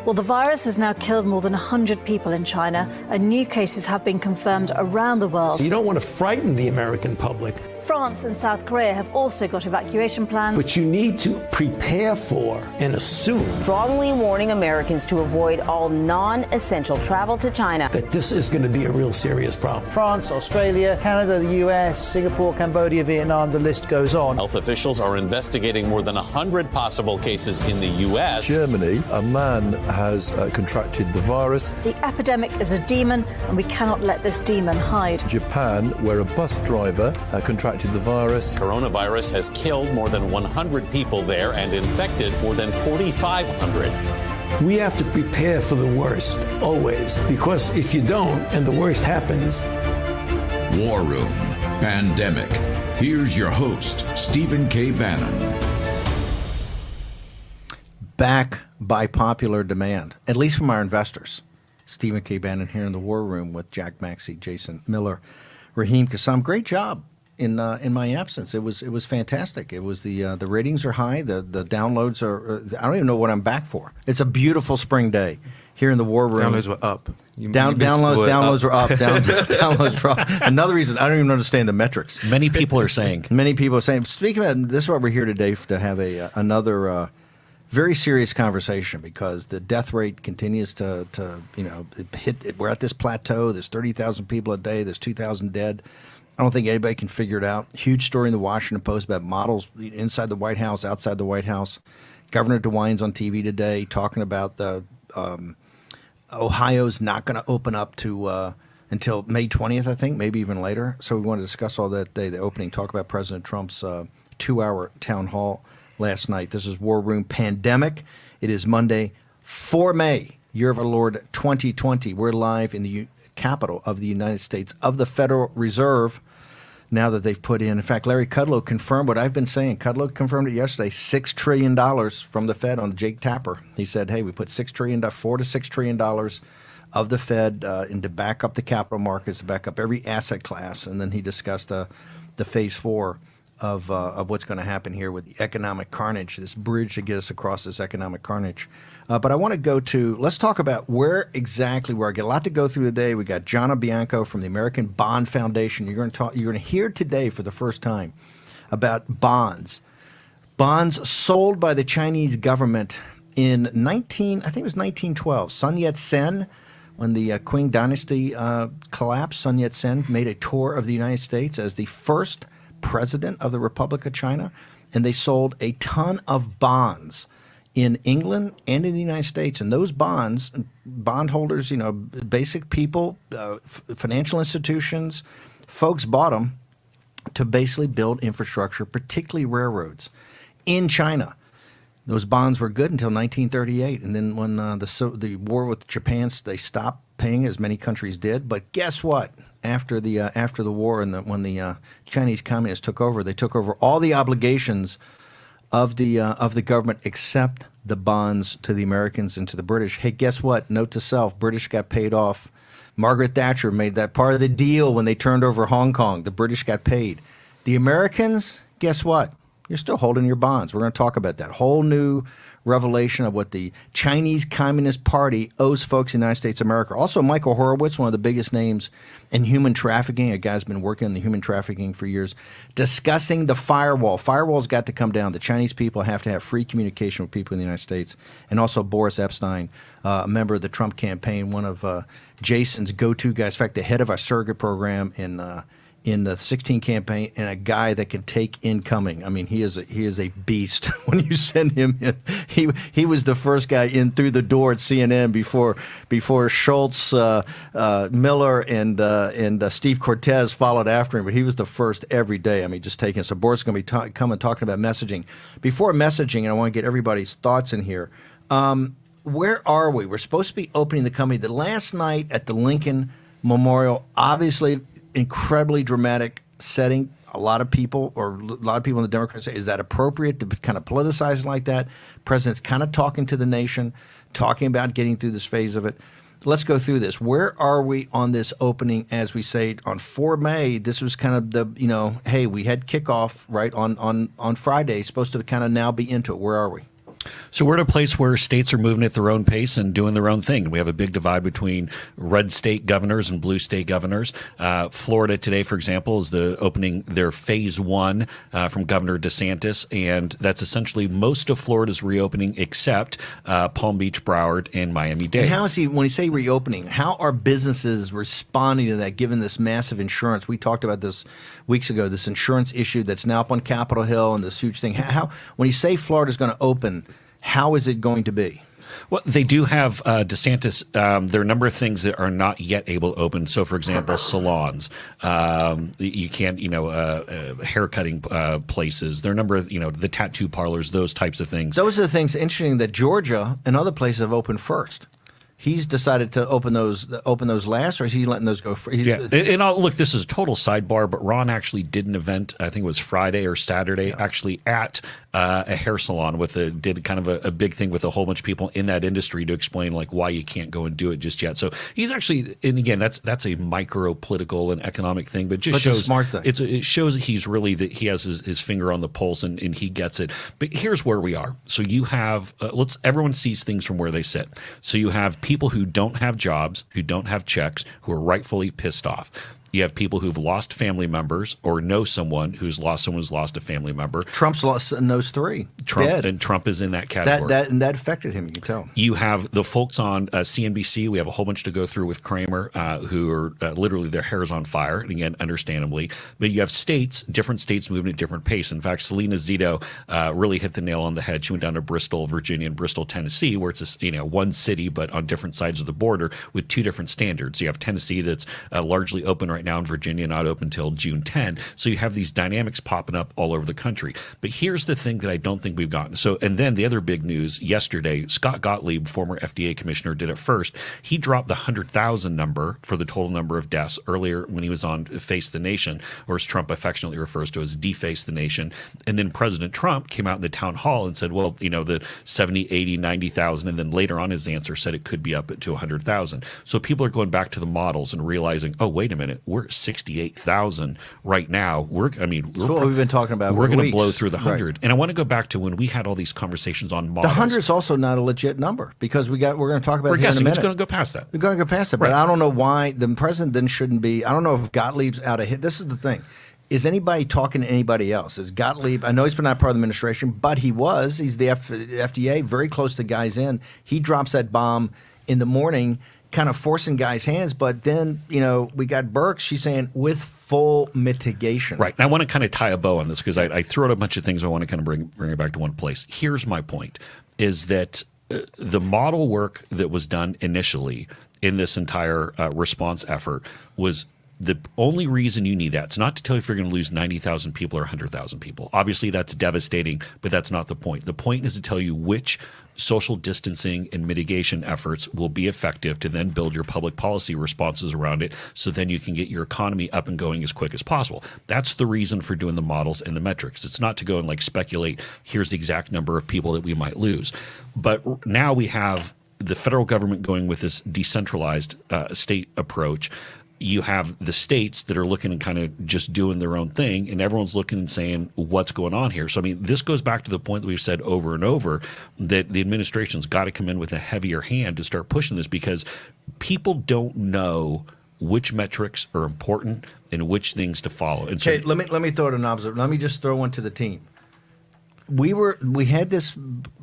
Well, the virus has now killed more than 100 people in China, and new cases have been confirmed around the world. So you don't want to frighten the American public. France and South Korea have also got evacuation plans. But you need to prepare for and assume strongly warning Americans to avoid all non-essential travel to China. That this is going to be a real serious problem. France, Australia, Canada, the US, Singapore, Cambodia, Vietnam, the list goes on. Health officials are investigating more than 100 possible cases in the US. Germany, a man has contracted the virus. The epidemic is a demon, and we cannot let this demon hide. Japan, where a bus driver contracted the virus. Coronavirus has killed more than 100 people there and infected more than 4,500. We have to prepare for the worst, always, because if you don't and the worst happens. War Room Pandemic. Here's your host, Stephen K. Bannon. Back by popular demand, at least from our investors. Stephen K. Bannon here in the War Room with Jack Maxey, Jason Miller, Raheem Kassam. Great job in my absence. It was fantastic. It was the ratings are high. The downloads are. I don't even know what I'm back for. It's a beautiful spring day here in the War Room. Downloads were up. Downloads were up. Downloads were up. Another reason I don't even understand the metrics. Many people are saying. Speaking of this, is why we're here today to have another very serious conversation, because the death rate continues to hit. We're at this plateau. There's 30,000 people a day. There's 2,000 dead. I don't think anybody can figure it out. Huge story in the Washington Post about models inside the White House, outside the White House. Governor DeWine's on TV today talking about Ohio's not going to open up to until May 20th, I think, maybe even later. So we want to discuss all that day, the opening, talk about President Trump's 2-hour town hall last night. This is War Room Pandemic. It is Monday, 4 May, year of our Lord 2020. We're live in the capital of the United States, of the Federal Reserve, now that they've put in fact, Larry Kudlow confirmed what I've been saying. Kudlow confirmed it yesterday, $6 trillion from the Fed on Jake Tapper. He said, hey, we put $4 to $6 trillion of the Fed to back up the capital markets, to back up every asset class. And then he discussed the phase 4 of what's going to happen here with the economic carnage, this bridge to get us across this economic carnage. But I want to let's talk about where exactly I get a lot to go through today. We got Gianna Bianco from the American Bond Foundation. You're going to hear today for the first time about bonds sold by the Chinese government in 1912. Sun Yat-sen, when the Qing dynasty collapsed, Sun Yat-sen made a tour of the United States as the first president of the Republic of China, and they sold a ton of bonds in England and in the United States. And those bondholders, basic people, financial institutions, folks bought them to basically build infrastructure, particularly railroads, in China. Those bonds were good until 1938, and then when the war with Japan, they stopped paying, as many countries did. But guess what? After the war and when the Chinese communists took over, they took over all the obligations of the government except the bonds to the Americans and to the British. Hey, guess what? Note to self: British got paid off. Margaret Thatcher made that part of the deal when they turned over Hong Kong. The British got paid. The Americans, guess what? You're still holding your bonds. We're going to talk about that whole new revelation of what the Chinese Communist Party owes folks in the United States of America. Also, Michael Horowitz, one of the biggest names in human trafficking, a guy's been working in the human trafficking for years, discussing the firewall. Firewall's got to come down. The Chinese people have to have free communication with people in the United States. And also Boris Epstein, a member of the Trump campaign, one of Jason's go-to guys, in fact, the head of our surrogate program in the 16 campaign, and a guy that can take incoming. I mean, he is a beast. When you send him in, he was the first guy in through the door at CNN before Schultz, Miller, and Steve Cortez followed after him. But he was the first every day. I mean, just taking it. So Boris is going to be coming talking about messaging. Before messaging, and I want to get everybody's thoughts in here. Where are we? We're supposed to be opening the company. The last night at the Lincoln Memorial, obviously incredibly dramatic setting. A lot of people in the Democrats say, is that appropriate to kind of politicize it like that? President's kind of talking to the nation, talking about getting through this phase of it. Let's go through this. Where are we on this opening? As we say, on 4 May, this was kind of the, hey, we had kickoff, right, on Friday, supposed to kind of now be into it. Where are we? So we're at a place where states are moving at their own pace and doing their own thing. We have a big divide between red state governors and blue state governors. Florida today, for example, is opening their phase 1 from Governor DeSantis, and that's essentially most of Florida's reopening except Palm Beach, Broward, and Miami-Dade. And how is when you say reopening, how are businesses responding to that given this massive insurance? We talked about this weeks ago, this insurance issue that's now up on Capitol Hill and this huge thing. How when you say Florida's going to open, how is it going to be? Well, they do have DeSantis. There are a number of things that are not yet able to open. So, for example, salons. You can't, haircutting places. There are a number of, the tattoo parlors, those types of things. Those are the things interesting that Georgia and other places have opened first. He's decided to open those last, or is he letting those go first? Yeah, and look, this is a total sidebar, but Ron actually did an event, I think it was Friday or Saturday, actually at a hair salon did kind of a big thing with a whole bunch of people in that industry to explain like why you can't go and do it just yet. So he's actually, and again, that's a micro political and economic thing, but just shows a smart thing. It shows that he's really that he has his finger on the pulse and he gets it. But here's where we are. So you have everyone sees things from where they sit. So you have people who don't have jobs, who don't have checks, who are rightfully pissed off. You have people who've lost family members or know someone who's lost a family member. Trump's lost in those three. Trump is in that category. That affected him, you can tell. You have the folks on CNBC. We have a whole bunch to go through with Kramer who are literally their hair's on fire, and again, understandably. But you have different states moving at different pace. In fact, Selena Zito really hit the nail on the head. She went down to Bristol, Virginia, and Bristol, Tennessee, where it's one city but on different sides of the border with two different standards. You have Tennessee that's largely open right now, in Virginia not open until June 10. So you have these dynamics popping up all over the country. But here's the thing that I don't think we've gotten. So, and then the other big news yesterday, Scott Gottlieb, former FDA commissioner, did it first. He dropped the 100,000 number for the total number of deaths earlier when he was on Face the Nation, or as Trump affectionately refers to as Deface the Nation. And then President Trump came out in the town hall and said, well, the 70, 80, 90,000. And then later on his answer said it could be up to 100,000. So people are going back to the models and realizing, oh, wait a minute, we're 68,000 right now. That's what we've been talking about. We're going to blow through the 100. Right. And I want to go back to when we had all these conversations on models. The 100 is also not a legit number because we're going to talk about it in a minute. It's going to go past that. We're going to go past it. Right. But I don't know why the president then shouldn't be. I don't know if Gottlieb's out of hit. This is the thing. Is anybody talking to anybody else? Is Gottlieb? I know he's been not part of the administration, but he's the FDA, very close to guys in. He drops that bomb in the morning, kind of forcing guys' hands. But then, we got Birx. She's saying with full mitigation. Right. And I want to kind of tie a bow on this because I threw out a bunch of things. I want to kind of bring it back to one place. Here's my point, is that the model work that was done initially in this entire response effort was the only reason you need that. It's not to tell you if you're going to lose 90,000 people or 100,000 people. Obviously, that's devastating, but that's not the point. The point is to tell you which social distancing and mitigation efforts will be effective to then build your public policy responses around it so then you can get your economy up and going as quick as possible. That's the reason for doing the models and the metrics. It's not to go and speculate, here's the exact number of people that we might lose. But now we have the federal government going with this decentralized state approach. You have the states that are looking and kind of just doing their own thing, and everyone's looking and saying, what's going on here? So, this goes back to the point that we've said over and over that the administration's got to come in with a heavier hand to start pushing this because people don't know which metrics are important and which things to follow. And so, let me throw it an observation. Let me just throw one to the team. We had this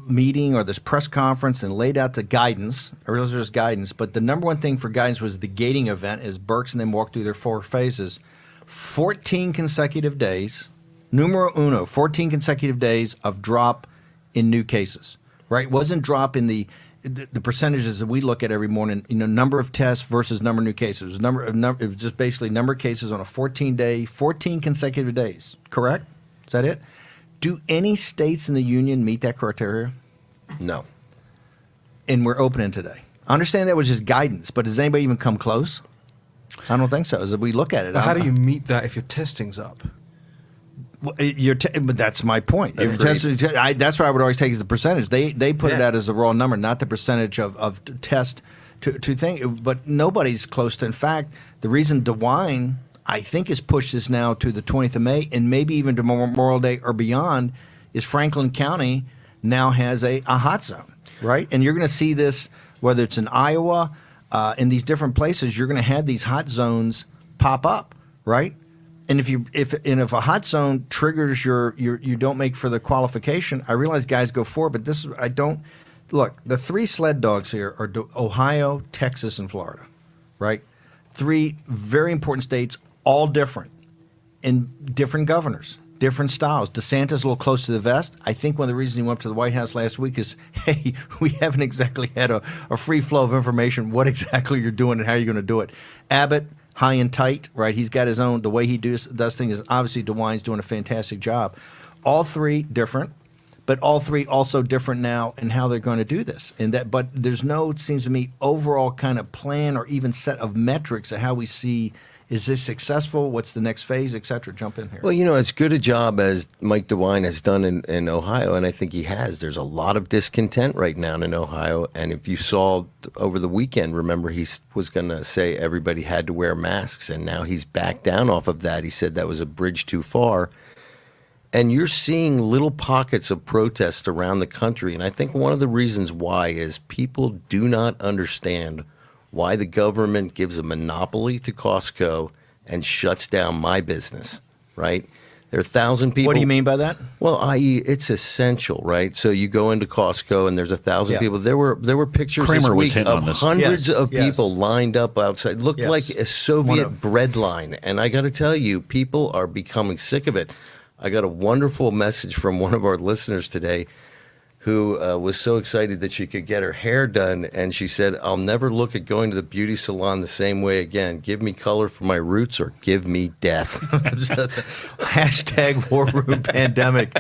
meeting or this press conference and laid out the guidance. I realize there's guidance, but the number one thing for guidance was the gating event as Birx and them walked through their 4 phases. 14 consecutive days, numero uno, 14 consecutive days of drop in new cases, right? It wasn't drop in the percentages that we look at every morning, number of tests versus number of new cases. It was just basically number of cases on a 14 consecutive days, correct? Is that it? Do any states in the union meet that criteria? No. And we're opening today. I understand that was just guidance, but does anybody even come close? I don't think so. As we look at it, how do you meet that if your testing's up? Well, but that's my point. That's why I would always take as the percentage. They put it out as the raw number, not the percentage of test to think. But nobody's close to. In fact, the reason DeWine, I think, has pushed this now to the 20th of May and maybe even to Memorial Day or beyond is Franklin County now has a hot zone, right? And you're going to see this, whether it's in Iowa, in these different places, you're going to have these hot zones pop up, right? And if a hot zone triggers you don't make for the qualification, I realize guys go forward, but look, the three sled dogs here are Ohio, Texas, and Florida, right? Three very important states, all different, and different governors, different styles. DeSantis a little close to the vest. I think one of the reasons he went up to the White House last week is, hey, we haven't exactly had a free flow of information, what exactly you're doing and how you're going to do it. Abbott, high and tight, right? He's got his own, the way he does things is obviously DeWine's doing a fantastic job. All three different, but all three also different now in how they're going to do this. But there's no, it seems to me, overall kind of plan or even set of metrics of how we see, is this successful? What's the next phase, et cetera? Jump in here. Well, as good a job as Mike DeWine has done in Ohio, and I think he has, there's a lot of discontent right now in Ohio. And if you saw over the weekend, remember he was going to say everybody had to wear masks, and now he's backed down off of that. He said that was a bridge too far. And you're seeing little pockets of protests around the country. And I think one of the reasons why is people do not understand why the government gives a monopoly to Costco and shuts down my business, right? There are 1,000 people. What do you mean by that? Well, i.e., it's essential, right? So you go into Costco and there's 1,000 people. There were pictures Kramer this week of hundreds of people lined up outside. It looked like a Soviet bread line. And I got to tell you, people are becoming sick of it. I got a wonderful message from one of our listeners today who was so excited that she could get her hair done. And she said, I'll never look at going to the beauty salon the same way again. Give me color for my roots or give me death. Hashtag War Room Pandemic.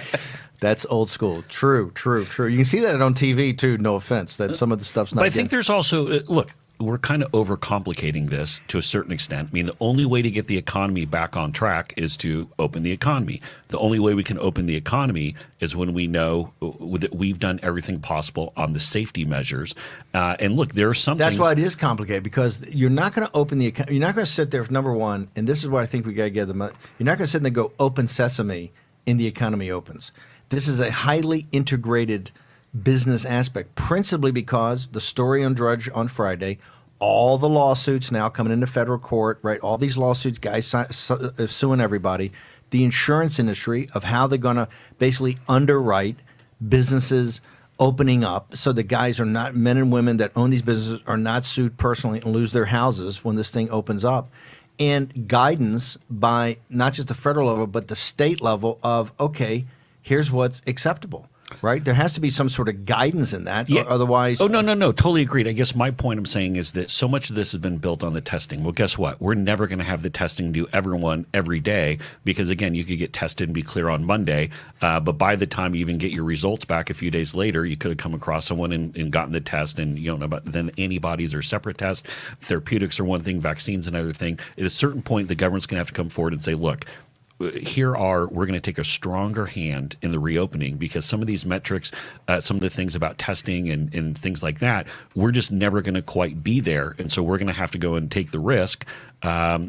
That's old school. True. You can see that on TV, too, no offense, that some of the stuff's not But I think there's also, look, we're kind of overcomplicating this to a certain extent. I mean, the only way to get the economy back on track is to open the economy. The only way we can open the economy is when we know that we've done everything possible on the safety measures. And look, there are some That's things. why it is complicated, because you're not going to open the economy. You're not going to sit there, number one, and this is what I think we got to get the money. You're not going to sit there and go open sesame and the economy opens. This is a highly integrated business aspect, principally because the story on Drudge on Friday, all the lawsuits now coming into federal court, right? All these lawsuits, guys suing everybody. The insurance industry of how they're going to basically underwrite businesses opening up so the guys are not, men and women that own these businesses are not sued personally and lose their houses when this thing opens up. And guidance by not just the federal level, but the state level of, okay, here's what's acceptable. Right? There has to be some sort of guidance in that. Or otherwise. Oh, no. Totally agreed. I guess my point I'm saying is that so much of this has been built on the testing. Well, guess what? We're never going to have the testing do everyone every day because, again, you could get tested and be clear on Monday. But by the time you even get your results back a few days later, you could have come across someone and gotten the test. And you don't know about then antibodies are separate tests. Therapeutics are one thing. Vaccines another thing. At a certain point, the government's going to have to come forward and say, look, we're going to take a stronger hand in the reopening because some of these metrics, some of the things about testing and things like that, we're just never going to quite be there. And so we're going to have to go and take the risk.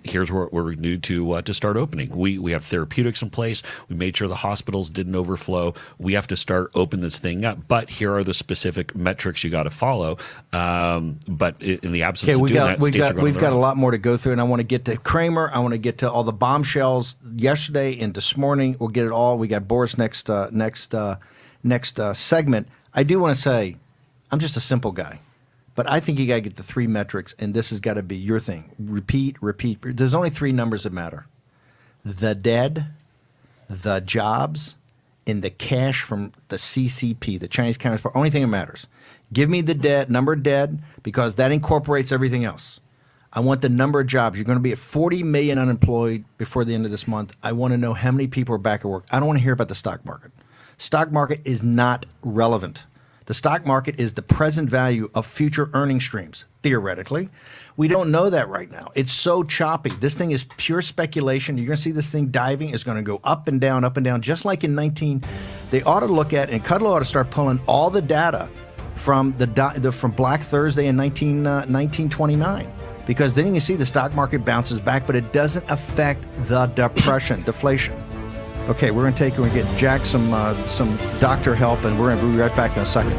Here's what we're going to do to start opening. We have therapeutics in place. We made sure the hospitals didn't overflow. We have to start opening this thing up. But here are the specific metrics you got to follow. But in the absence of doing that, states are going we've got a lot more to go through. And I want to get to Kramer. I want to get to all the bombshells yesterday and this morning. We'll get it all. We got Boris next segment. I do want to say I'm just a simple guy. But I think you got to get the three metrics, and this has got to be your thing. Repeat. There's only three numbers that matter. The dead, the jobs, and the cash from the CCP, the Chinese Communist Party. Only thing that matters. Give me the number of dead, because that incorporates everything else. I want the number of jobs. You're going to be at 40 million unemployed before the end of this month. I want to know how many people are back at work. I don't want to hear about the stock market. Stock market is not relevant. The stock market is the present value of future earning streams, theoretically. We don't know that right now. It's so choppy. This thing is pure speculation. You're going to see this thing diving. It's going to go up and down, just like in they ought to look at, and Kudlow ought to start pulling all the data from from Black Thursday in 1929. Because then you can see the stock market bounces back, but it doesn't affect the deflation. Okay, we're going to get Jack some doctor help, and we're going to be right back in a second.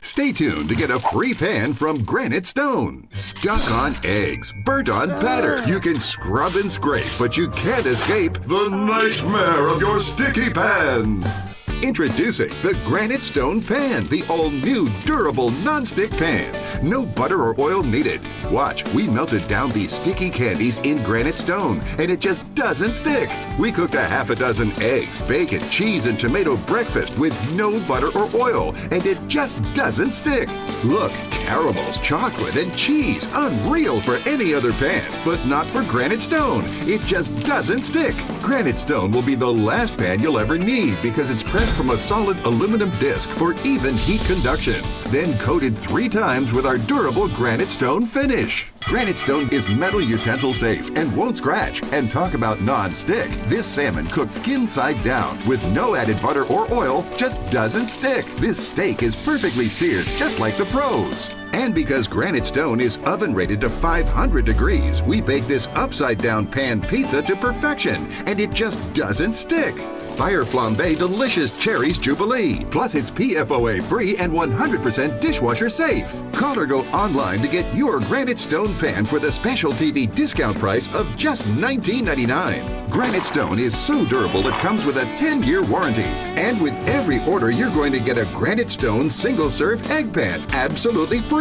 Stay tuned to get a free pan from Granite Stone. Stuck on eggs, burnt on batter. You can scrub and scrape, but you can't escape the nightmare of your sticky pans. Introducing the Granite Stone Pan, the all-new durable non-stick pan. No butter or oil needed. Watch, we melted down these sticky candies in Granite Stone, and it just doesn't stick. We cooked a half a dozen eggs, bacon, cheese, and tomato breakfast with no butter or oil, and it just doesn't stick. Look, caramels, chocolate, and cheese. Unreal for any other pan, but not for Granite Stone. It just doesn't stick. Granite Stone will be the last pan you'll ever need because it's pressed from a solid aluminum disc for even heat conduction, then coated 3 times with our durable Granite Stone finish. Granite Stone is metal utensil safe and won't scratch. And talk about non-stick. This salmon cooked skin side down with no added butter or oil just doesn't stick. This steak is perfectly seared just like the pros. And because Granite Stone is oven rated to 500 degrees, we bake this upside down pan pizza to perfection, and it just doesn't stick. Fire Flambe Delicious Cherries Jubilee. Plus, it's PFOA free and 100% dishwasher safe. Call or go online to get your Granite Stone pan for the special TV discount price of just $19.99. Granite Stone is so durable it comes with a 10-year warranty. And with every order, you're going to get a Granite Stone single-serve egg pan absolutely free.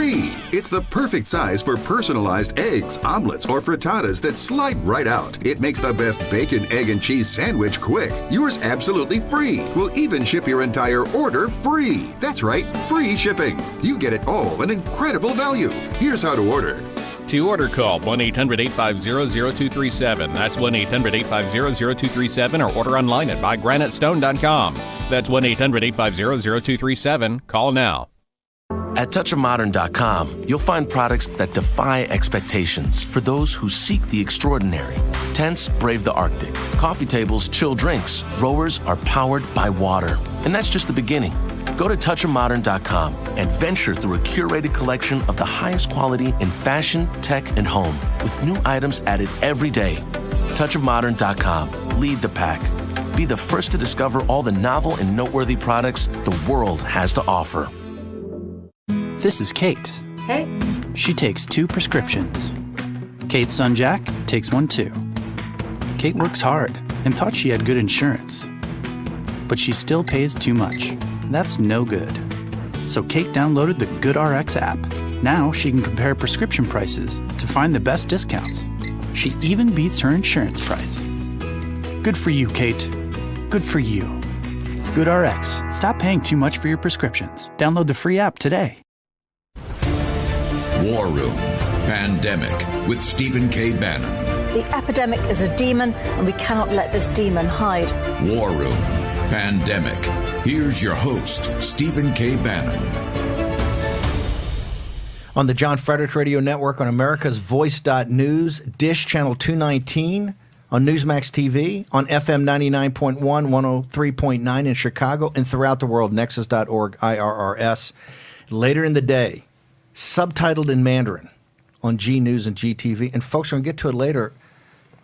It's the perfect size for personalized eggs, omelets, or frittatas that slide right out. It makes the best bacon, egg, and cheese sandwich quick. Yours absolutely free. We'll even ship your entire order free. That's right, free shipping. You get it all, an incredible value. Here's how to order. To order, call 1-800-850-0237. That's 1-800-850-0237, or order online at buygranitestone.com. That's 1-800-850-0237. Call now. At touchofmodern.com, you'll find products that defy expectations for those who seek the extraordinary. Tents brave the Arctic. Coffee tables chill drinks. Rowers are powered by water. And that's just the beginning. Go to touchofmodern.com and venture through a curated collection of the highest quality in fashion, tech, and home, with new items added every day. Touchofmodern.com. Lead the pack. Be the first to discover all the novel and noteworthy products the world has to offer. This is Kate. Hey. She takes 2 prescriptions. Kate's son Jack takes 1 too. Kate works hard and thought she had good insurance. But she still pays too much. That's no good. So Kate downloaded the GoodRx app. Now she can compare prescription prices to find the best discounts. She even beats her insurance price. Good for you, Kate. Good for you. GoodRx. Stop paying too much for your prescriptions. Download the free app today. War Room Pandemic with Stephen K. Bannon. The epidemic is a demon, and we cannot let this demon hide. War Room Pandemic. Here's your host, Stephen K. Bannon. On the John Frederick Radio Network, on America's Voice.News, Dish Channel 219, on Newsmax TV, on FM 99.1, 103.9 in Chicago, and throughout the world, Nexus.org, IRRS. Later in the day, subtitled in Mandarin on G News and GTV. And folks, we're going to get to it later.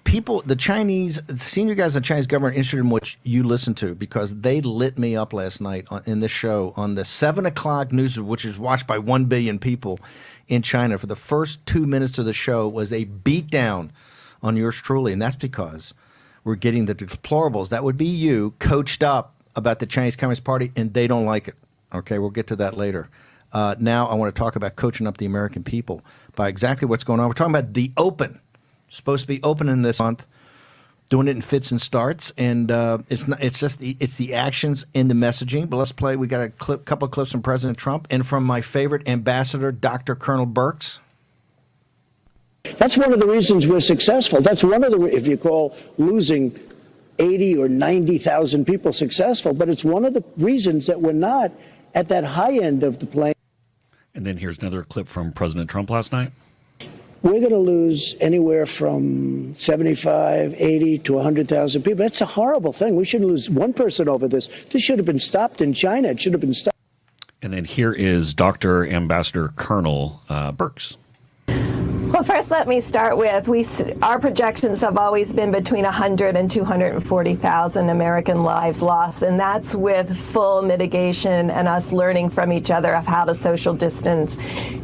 People, the Chinese, the senior guys in the Chinese government are interested in what you listen to, because they lit me up last night in this show on the 7 o'clock news, which is watched by 1 billion people in China. For the first 2 minutes of the show was a beatdown on yours truly. And that's because we're getting the deplorables, that would be you, coached up about the Chinese Communist Party, and they don't like it. Okay, we'll get to that later. Now I want to talk about coaching up the American people by exactly what's going on. We're talking about the Open. Supposed to be opening this month, doing it in fits and starts, and it's the actions and the messaging. But let's play. We got a couple of clips from President Trump and from my favorite ambassador, Dr. Colonel Birx. That's one of the reasons we're successful. That's one of the, if you call losing 80 or 90,000 people successful, but it's one of the reasons that we're not at that high end of the plane. And then here's another clip from President Trump last night. We're going to lose anywhere from 75, 80 to 100,000 people. That's a horrible thing. We shouldn't lose one person over this. This should have been stopped in China. It should have been stopped. And then here is Dr. Ambassador Colonel Birx. Well, first, let me start with our projections have always been between 100 and 240,000 American lives lost, and that's with full mitigation and us learning from each other of how to social distance.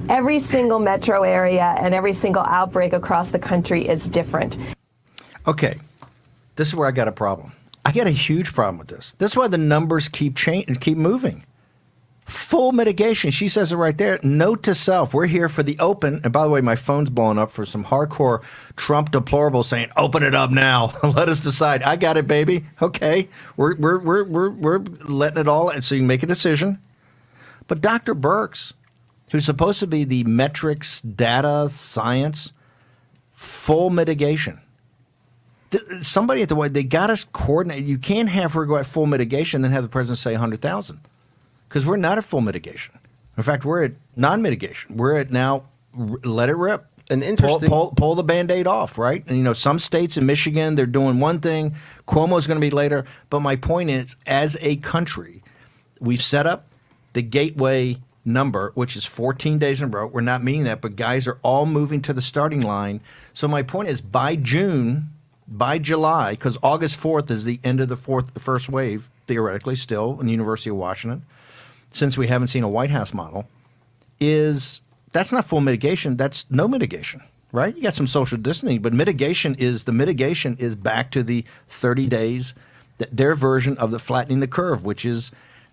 Every single metro area and every single outbreak across the country is different. Okay, this is where I got a problem. I got a huge problem with this. This is why the numbers keep moving. Full mitigation. She says it right there. Note to self, we're here for the open. And by the way, my phone's blowing up for some hardcore Trump deplorable saying, open it up now. Let us decide. I got it, baby. Okay. We're letting it all in so you can make a decision. But Dr. Birx, who's supposed to be the metrics, data, science, full mitigation. Somebody at the White, they got us coordinated. You can't have her go at full mitigation and then have the president say 100,000. Because we're not at full mitigation. In fact, we're at non-mitigation. We're at now, let it rip. An interesting pull the Band-Aid off, right? And, some states in Michigan, they're doing one thing. Cuomo's going to be later. But my point is, as a country, we've set up the gateway number, which is 14 days in a row. We're not meeting that, but guys are all moving to the starting line. So my point is, by June, by July, because August 4th is the end of the first wave, theoretically, still in the University of Washington, since we haven't seen a White House model, that's not full mitigation. That's no mitigation, right? You got some social distancing, but mitigation is back to the 30 days, their version of the flattening the curve, which is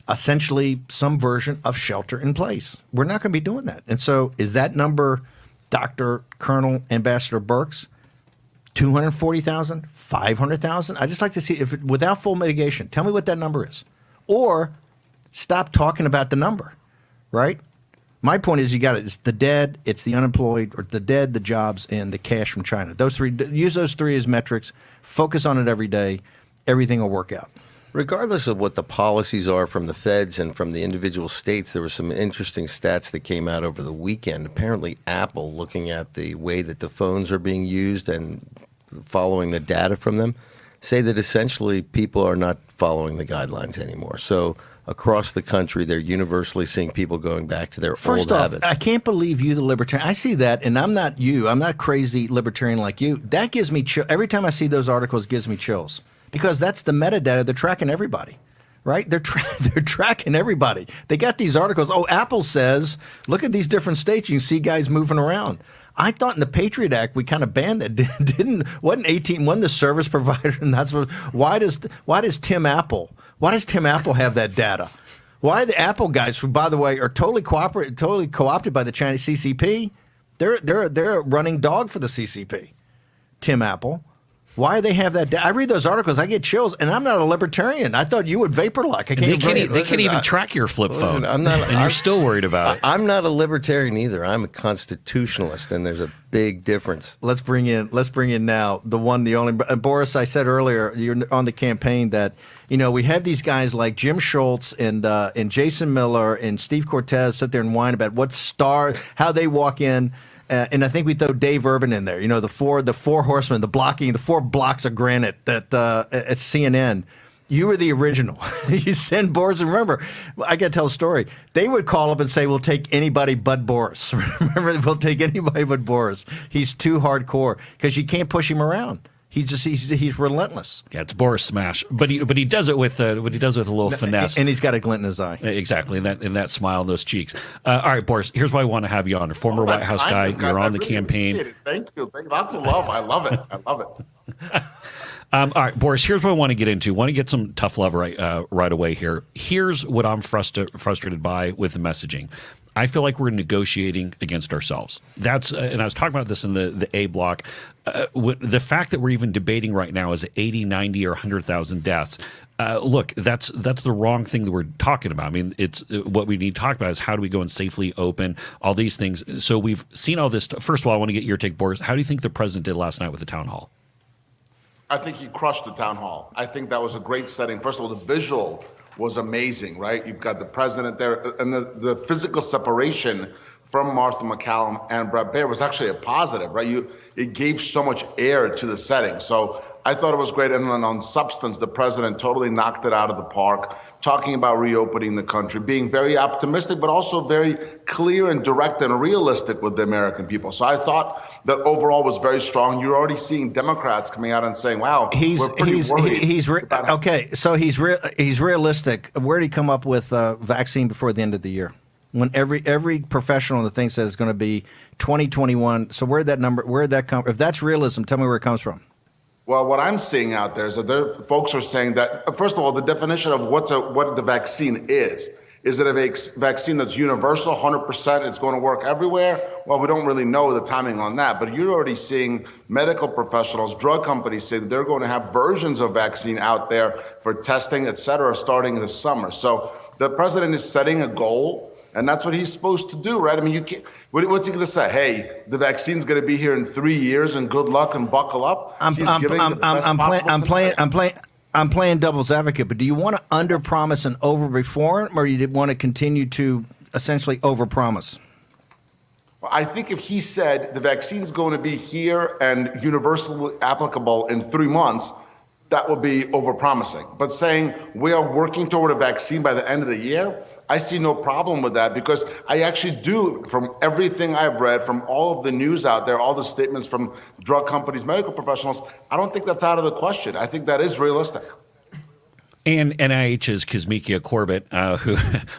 essentially some version of shelter in place. We're not going to be doing that. And so is that number, Dr. Colonel Ambassador Birx, 240,000, 500,000? I just like to see if without full mitigation, tell me what that number is. Or stop talking about the number, right? My point is it's the dead, it's the unemployed, or the dead, the jobs, and the cash from China. Use those three as metrics. Focus on it every day. Everything will work out. Regardless of what the policies are from the feds and from the individual states, there were some interesting stats that came out over the weekend. Apparently, Apple, looking at the way that the phones are being used and following the data from them, say that essentially people are not following the guidelines anymore. So across the country, they're universally seeing people going back to their old habits. I can't believe you, the libertarian. I see that, and I'm not you. I'm not crazy libertarian like you. That gives me chill. Every time I see those articles, it gives me chills because that's the metadata. They're tracking everybody, right? They're tracking everybody. They got these articles. Oh, Apple says, look at these different states. You can see guys moving around. I thought in the Patriot Act we kind of banned that. Wasn't 18? Wasn't the service provider? And that's what. Why does Tim Apple have that data? Why the Apple guys, who by the way are totally co-opted by the Chinese CCP? They're a running dog for the CCP. Tim Apple. Why do they have that? I read those articles, I get chills, and I'm not a libertarian. I thought you would vapor lock. They can't even track your flip phone, and you're still worried about it. I'm not a libertarian either. I'm a constitutionalist, and there's a big difference. Let's bring in now the only Boris. I said earlier, you're on the campaign that we have these guys like Jim Schultz and Jason Miller and Steve Cortez sit there and whine about how they walk in. And I think we throw Dave Urban in there. The four horsemen, the 4 blocks of granite that at CNN. You were the original. You send Boris, and remember, I got to tell a story. They would call up and say, "We'll take anybody but Boris." Remember, we'll take anybody but Boris. He's too hardcore because you can't push him around. He's relentless. Yeah, it's Boris smash, but he does it with a little finesse, and he's got a glint in his eye. Exactly, in that smile on those cheeks. All right, Boris. Here's why I want to have you on. A former White House guy. You're on the campaign. Thank you. Lots of love. I love it. All right, Boris, here's what I want to get into. I want to get some tough love right away here. Here's what I'm frustrated by with the messaging. I feel like we're negotiating against ourselves. And I was talking about this in the A block. The fact that we're even debating right now is 80, 90, or 100,000 deaths. Look, that's the wrong thing that we're talking about. I mean, it's what we need to talk about is how do we go and safely open all these things. So we've seen all this. First of all, I want to get your take, Boris. How do you think the president did last night with the town hall? I think he crushed the town hall. I think that was a great setting. First of all, the visual was amazing, right? You've got the president there, and the physical separation from Martha McCallum and Brett Baer was actually a positive, right? It gave so much air to the setting. So I thought it was great. And then on substance, the president totally knocked it out of the park, talking about reopening the country, being very optimistic, but also very clear and direct and realistic with the American people. So I thought that overall was very strong. You're already seeing Democrats coming out and saying, wow, we're pretty worried. Okay, so he's realistic. Where did he come up with a vaccine before the end of the year? When every professional in the thing says it's going to be 2021. So where'd that come? If that's realism, tell me where it comes from. Well, what I'm seeing out there is that folks are saying that, first of all, the definition of what the vaccine is it a vaccine that's universal, 100%, it's going to work everywhere? Well, we don't really know the timing on that, but you're already seeing medical professionals, drug companies say that they're going to have versions of vaccine out there for testing, et cetera, starting this summer. So the president is setting a goal, and that's what he's supposed to do, right? I mean, you can't. What's he going to say? Hey, the vaccine's going to be here in 3 years, and good luck and buckle up. I'm playing devil's advocate, but do you want to underpromise and overperform, or you want to continue to essentially overpromise? Well, I think if he said the vaccine's going to be here and universally applicable in 3 months, that would be overpromising. But saying we are working toward a vaccine by the end of the year, I see no problem with that, because I actually do, from everything I've read, from all of the news out there, all the statements from drug companies, medical professionals, I don't think that's out of the question. I think that is realistic. And NIH's Kizzmekia Corbett, who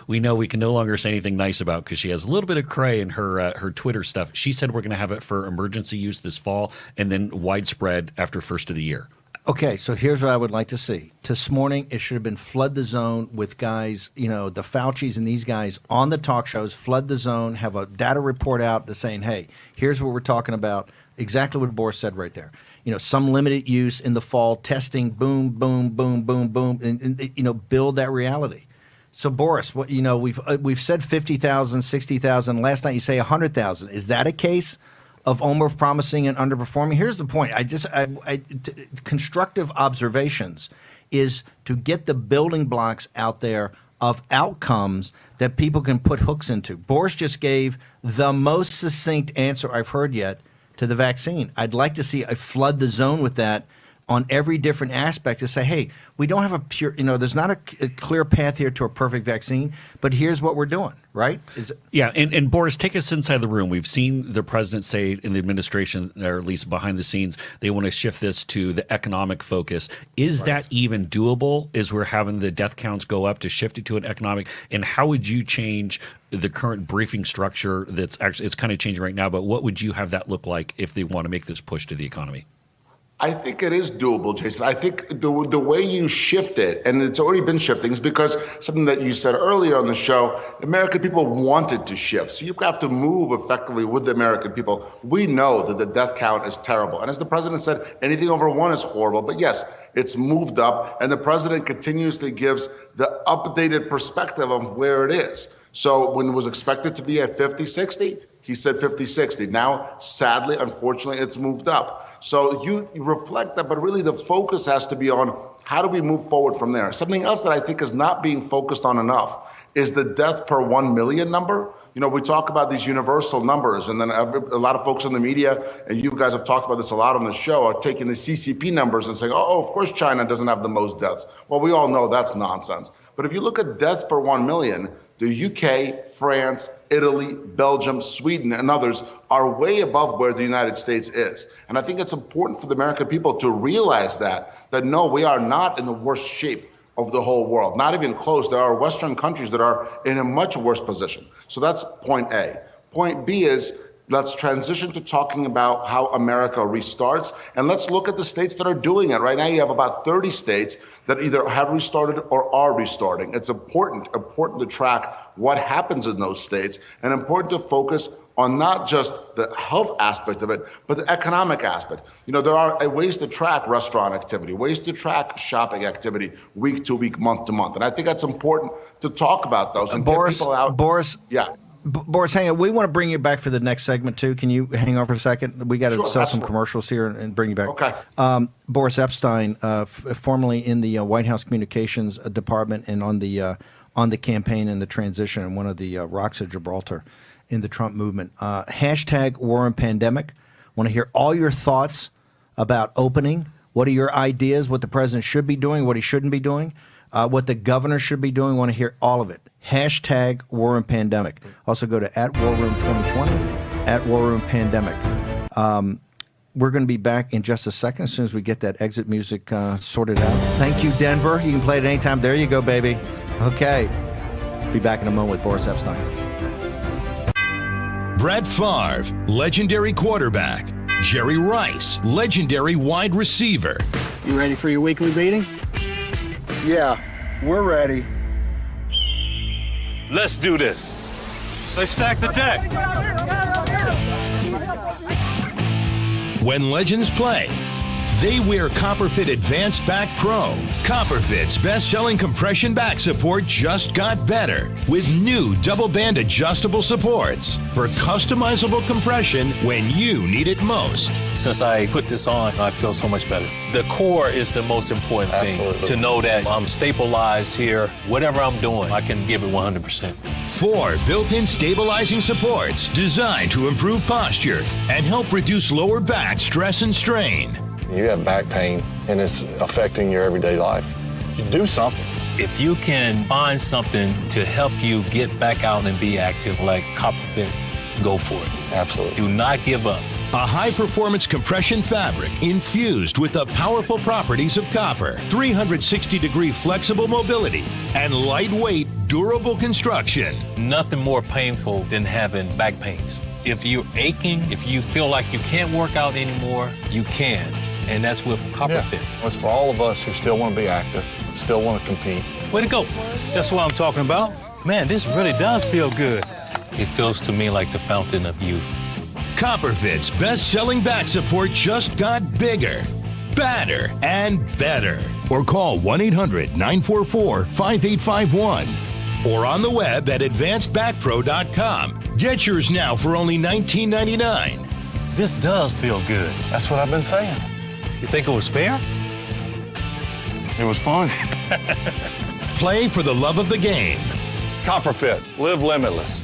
we know we can no longer say anything nice about because she has a little bit of cray in her Twitter stuff. She said we're going to have it for emergency use this fall and then widespread after first of the year. Okay, so here's what I would like to see. This morning, it should have been flood the zone with guys, the Faucis and these guys on the talk shows, flood the zone, have a data report out that's saying, hey, here's what we're talking about, exactly what Boris said right there. Some limited use in the fall, testing, boom, boom, boom, boom, boom, and build that reality. So, Boris, we've said 50,000, 60,000. Last night you say 100,000. Is that a case of over-promising and underperforming? Here's the point. Constructive observations is to get the building blocks out there of outcomes that people can put hooks into. Boris just gave the most succinct answer I've heard yet to the vaccine. I'd like to see a flood the zone with that on every different aspect to say, hey, we don't have a pure, there's not a clear path here to a perfect vaccine, but here's what we're doing, right? Yeah, and Boris, take us inside the room. We've seen the president say in the administration, or at least behind the scenes, they want to shift this to the economic focus. Is that even doable as we're having the death counts go up to shift it to an economic? And how would you change the current briefing structure that's actually, it's kind of changing right now, but what would you have that look like if they want to make this push to the economy? I think it is doable, Jason. I think the way you shift it, and it's already been shifting, is because something that you said earlier on the show, American people wanted to shift. So you have to move effectively with the American people. We know that the death count is terrible. And as the president said, anything over 1 is horrible. But yes, it's moved up, and the president continuously gives the updated perspective of where it is. So when it was expected to be at 50, 60, he said 50, 60. Now, sadly, unfortunately, it's moved up. So you reflect that, but really the focus has to be on how do we move forward from there. Something else that I think is not being focused on enough is the death per 1 million number. We talk about these universal numbers, and then a lot of folks in the media, and you guys have talked about this a lot on the show, are taking the CCP numbers and saying, oh, of course China doesn't have the most deaths. Well, we all know that's nonsense. But if you look at deaths per 1 million, the UK, France, Italy, Belgium, Sweden, and others are way above where the United States is. And I think it's important for the American people to realize that no, we are not in the worst shape of the whole world, not even close. There are Western countries that are in a much worse position. So that's point A. Point B is, let's transition to talking about how America restarts, and let's look at the states that are doing it. Right now, you have about 30 states that either have restarted or are restarting. It's important to track what happens in those states, and important to focus on not just the health aspect of it, but the economic aspect. There are ways to track restaurant activity, ways to track shopping activity week to week, month to month. And I think that's important to talk about those and get people out. Boris, yeah. Boris, hang on. We want to bring you back for the next segment, too. Can you hang on for a second? We got to sell some commercials here and bring you back. Okay. Boris Epshteyn, formerly in the White House Communications Department and on the campaign and the transition, and one of the rocks of Gibraltar in the Trump movement. Hashtag war and pandemic. Want to hear all your thoughts about opening. What are your ideas? What the president should be doing? What he shouldn't be doing? What the governor should be doing? Want to hear all of it. Hashtag War Room Pandemic. Also go to @WarRoom2020, @WarRoomPandemic. We're going to be back in just a second as soon as we get that exit music sorted out. Thank you, Denver. You can play it anytime. There you go, baby. Okay. Be back in a moment with Boris Epstein. Brett Favre, legendary quarterback. Jerry Rice, legendary wide receiver. You ready for your weekly meeting? Yeah, we're ready. Let's do this. Let's stack the deck. When legends play, they wear Copperfit Advanced Back Pro. Copperfit's best-selling compression back support just got better with new double-band adjustable supports for customizable compression when you need it most. Since I put this on, I feel so much better. The core is the most important thing. To know that I'm stabilized here. Whatever I'm doing, I can give it 100%. 4 built-in stabilizing supports designed to improve posture and help reduce lower back stress and strain. You have back pain and it's affecting your everyday life. You do something. If you can find something to help you get back out and be active like Copperfit, go for it. Absolutely. Do not give up. A high-performance compression fabric infused with the powerful properties of copper, 360-degree flexible mobility, and lightweight, durable construction. Nothing more painful than having back pains. If you're aching, if you feel like you can't work out anymore, you can. And that's with Copperfit. Yeah. It's for all of us who still want to be active, still want to compete. Way to go. That's what I'm talking about. Man, this really does feel good. It feels to me like the fountain of youth. Copperfit's best-selling back support just got bigger, badder, and better. Or call 1-800-944-5851. Or on the web at advancedbackpro.com. Get yours now for only $19.99. This does feel good. That's what I've been saying. You think it was fair? It was fun. Play for the love of the game. Copperfit, live limitless.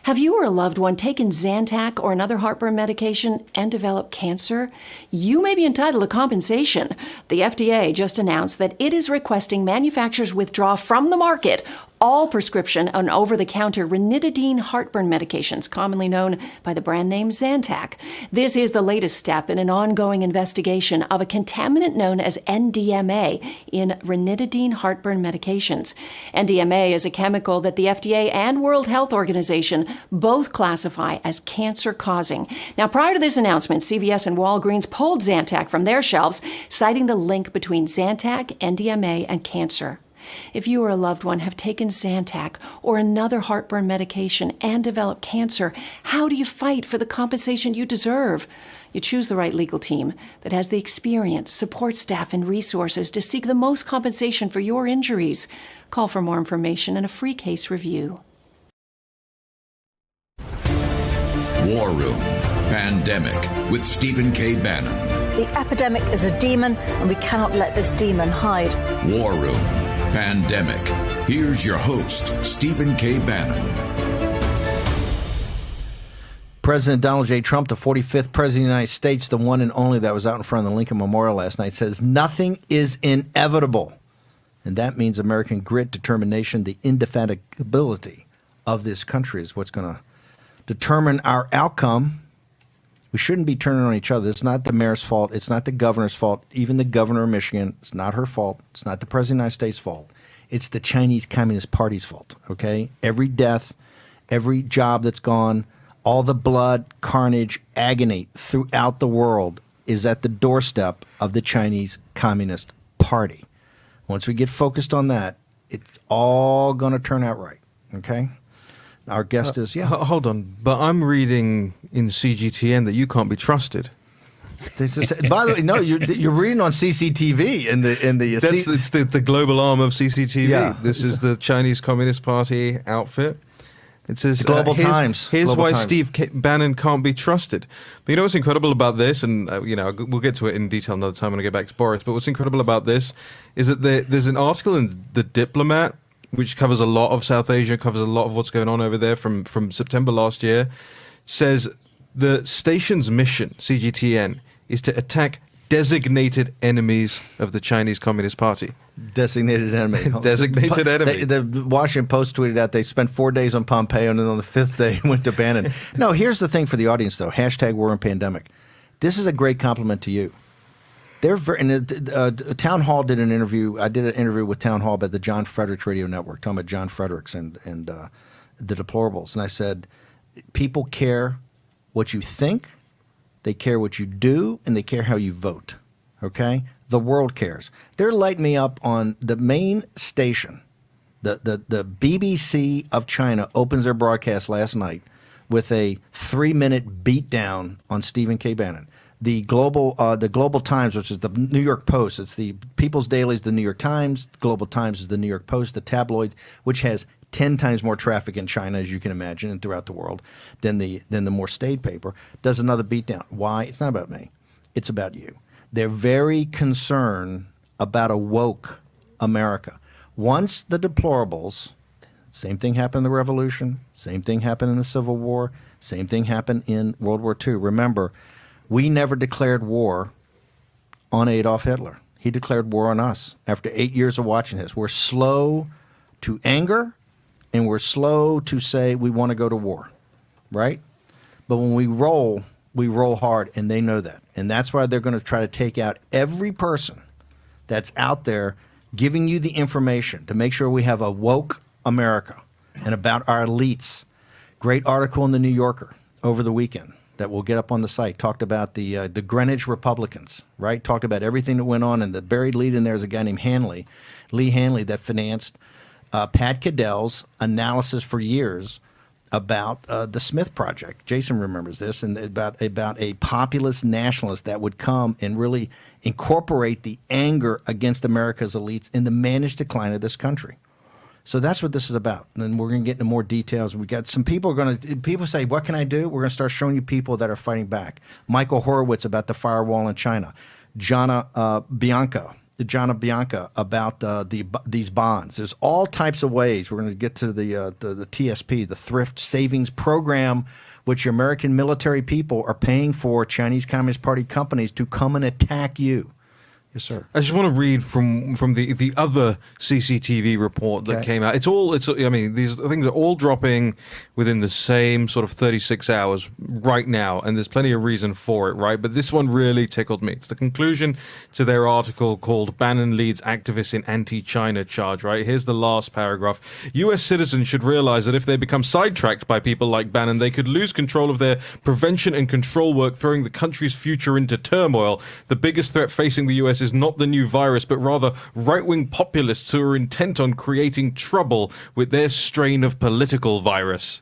Have you or a loved one taken Zantac or another heartburn medication and developed cancer? You may be entitled to compensation. The FDA just announced that it is requesting manufacturers withdraw from the market all prescription and over-the-counter ranitidine heartburn medications, commonly known by the brand name Zantac. This is the latest step in an ongoing investigation of a contaminant known as NDMA in ranitidine heartburn medications. NDMA is a chemical that the FDA and World Health Organization both classify as cancer-causing. Now, prior to this announcement, CVS and Walgreens pulled Zantac from their shelves, citing the link between Zantac, NDMA, and cancer. If you or a loved one have taken Zantac or another heartburn medication and developed cancer, how do you fight for the compensation you deserve? You choose the right legal team that has the experience, support staff, and resources to seek the most compensation for your injuries. Call for more information and a free case review. War Room Pandemic with Stephen K. Bannon. The epidemic is a demon, and we cannot let this demon hide. War Room Pandemic. Here's your host, Stephen K. Bannon. President Donald J. Trump, the 45th President of the United States, the one and only that was out in front of the Lincoln Memorial last night, says nothing is inevitable. And that means American grit, determination, the indefatigability of this country is what's going to determine our outcome. We shouldn't be turning on each other. It's not the mayor's fault. It's not the governor's fault. Even the governor of Michigan, it's not her fault. It's not the president of the United States' fault. It's the Chinese Communist Party's fault, okay? Every death, every job that's gone, all the blood, carnage, agony throughout the world is at the doorstep of the Chinese Communist Party. Once we get focused on that, it's all going to turn out right, okay? Our guest is, Hold on, but I'm reading in CGTN that you can't be trusted. This is, by the way, no, you're reading on CCTV in the. It's the global arm of CCTV. Yeah. This is the Chinese Communist Party outfit. It says Global Times. Here's Global why Times. Steve Bannon can't be trusted. But you know what's incredible about this, and we'll get to it in detail another time when I get back to Boris. But what's incredible about this is that there's an article in The Diplomat, which covers a lot of South Asia, covers a lot of what's going on over there from September last year, says the station's mission, CGTN, is to attack designated enemies of the Chinese Communist Party. Designated enemy. Designated enemy. The Washington Post tweeted out they spent 4 days on Pompeo and then on the 5th day went to Bannon. No, here's the thing for the audience, though. Hashtag war and pandemic. This is a great compliment to you. They're very, and Town Hall did an interview. I did an interview with Town Hall about the John Fredericks Radio Network, talking about John Fredericks and the deplorables. And I said, people care what you think, they care what you do, and they care how you vote. Okay? The world cares. They're lighting me up on the main station. The BBC of China opens their broadcast last night with a 3-minute beatdown on Stephen K. Bannon. The Global Times, which is the New York Post, it's the People's Daily is the New York Times. Global Times is the New York Post, the tabloid, which has 10 times more traffic in China, as you can imagine, and throughout the world than the more staid paper, does another beatdown. Why? It's not about me. It's about you. They're very concerned about a woke America. Once the deplorables, same thing happened in the Revolution, same thing happened in the Civil War, same thing happened in World War II. Remember, we never declared war on Adolf Hitler. He declared war on us after 8 years of watching this. We're slow to anger, and we're slow to say we want to go to war, right? But when we roll hard, and they know that. And that's why they're going to try to take out every person that's out there giving you the information to make sure we have a woke America and about our elites. Great article in the New Yorker over the weekend that we'll get up on the site. Talked about the Greenwich Republicans, right? Talked about everything that went on. And the buried lead in there is a guy named Lee Hanley, that financed Pat Caddell's analysis for years about the Smith Project. Jason remembers this, and about a populist nationalist that would come and really incorporate the anger against America's elites in the managed decline of this country. So that's what this is about. And we're going to get into more details. We got some people people say, what can I do? We're going to start showing you people that are fighting back. Michael Horowitz about the firewall in China. Jana Bianca about these bonds. There's all types of ways. We're going to get to the TSP, the Thrift Savings Program, which American military people are paying for Chinese Communist Party companies to come and attack you. Yes, sir. I just want to read from the other CCTV report that came out. I mean, these things are all dropping within the same sort of 36 hours right now, and there's plenty of reason for it, right? But this one really tickled me. It's the conclusion to their article called "Bannon Leads Activists in Anti-China Charge," right? Here's the last paragraph. U.S. citizens should realize that if they become sidetracked by people like Bannon, they could lose control of their prevention and control work, throwing the country's future into turmoil. The biggest threat facing the U.S. is not the new virus, but rather right-wing populists who are intent on creating trouble with their strain of political virus.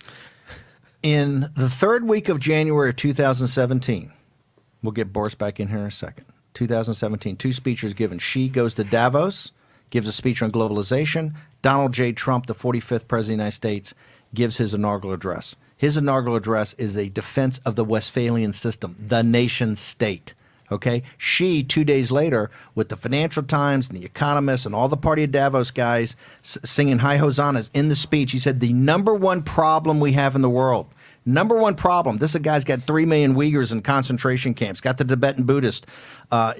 In the third week of January of 2017, we'll get Boris back in here in a second. 2017, 2 speeches given. Xi goes to Davos, gives a speech on globalization. Donald J. Trump, the 45th President of the United States, gives his inaugural address. His inaugural address is a defense of the Westphalian system, the nation state. Okay, Xi 2 days later, with the Financial Times and the Economist and all the Party of Davos guys singing high hosannas in the speech, he said the number one problem we have in the world, number one problem. This guy's got 3 million Uyghurs in concentration camps, got the Tibetan Buddhist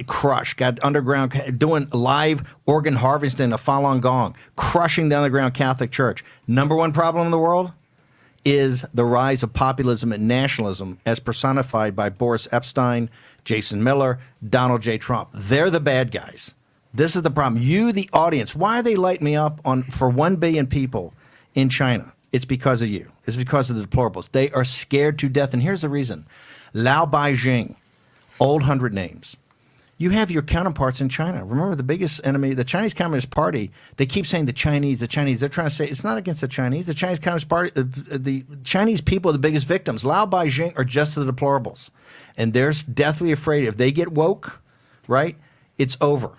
crushed, got underground doing live organ harvesting of Falun Gong, crushing the underground Catholic Church. Number one problem in the world is the rise of populism and nationalism as personified by Boris Epstein, Jason Miller, Donald J. Trump. They're the bad guys. This is the problem. You, the audience, why they light me up for 1 billion people in China? It's because of you. It's because of the deplorables. They are scared to death. And here's the reason. Lao Beijing, old 100 names. You have your counterparts in China. Remember, the biggest enemy, the Chinese Communist Party, they keep saying the Chinese. They're trying to say it's not against the Chinese. The Chinese Communist Party, the Chinese people are the biggest victims. Lao Beijing are just the deplorables. And they're deathly afraid if they get woke, right, it's over.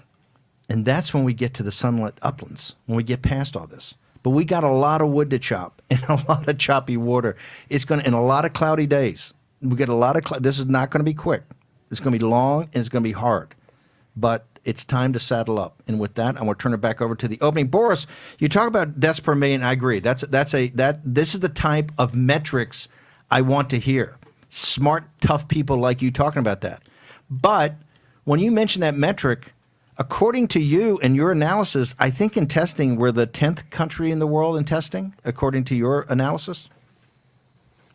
And that's when we get to the sunlit uplands, when we get past all this. But we got a lot of wood to chop and a lot of choppy water. It's going to, in a lot of cloudy days, we get a lot of, this is not going to be quick. It's going to be long and it's going to be hard. But it's time to saddle up. And with that, I'm going to turn it back over to the opening. Boris, you talk about deaths per million. I agree. This is the type of metrics I want to hear. Smart, tough people like you talking about that. But when you mention that metric, according to you and your analysis, I think in testing, we're the 10th country in the world in testing, according to your analysis?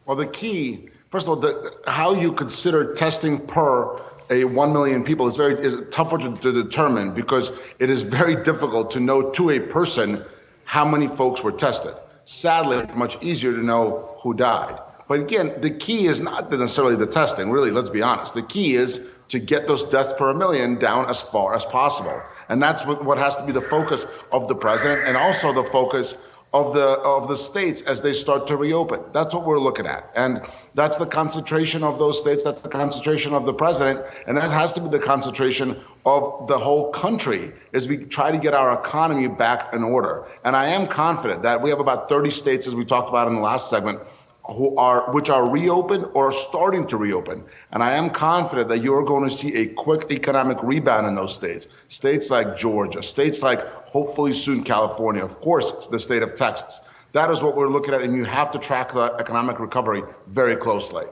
Well, the key, first of all, how you consider testing per 1 million people is tougher to determine because it is very difficult to know to a person how many folks were tested. Sadly, it's much easier to know who died. But again, the key is not necessarily the testing, really, let's be honest. The key is to get those deaths per million down as far as possible. And that's what has to be the focus of the president and also the focus of the states as they start to reopen. That's what we're looking at. And that's the concentration of those states. That's the concentration of the president. And that has to be the concentration of the whole country as we try to get our economy back in order. And I am confident that we have about 30 states, as we talked about in the last segment, which are reopened or starting to reopen. And I am confident that you're going to see a quick economic rebound in those states. States like Georgia, states like hopefully soon California, of course, the state of Texas. That is what we're looking at, and you have to track the economic recovery very closely.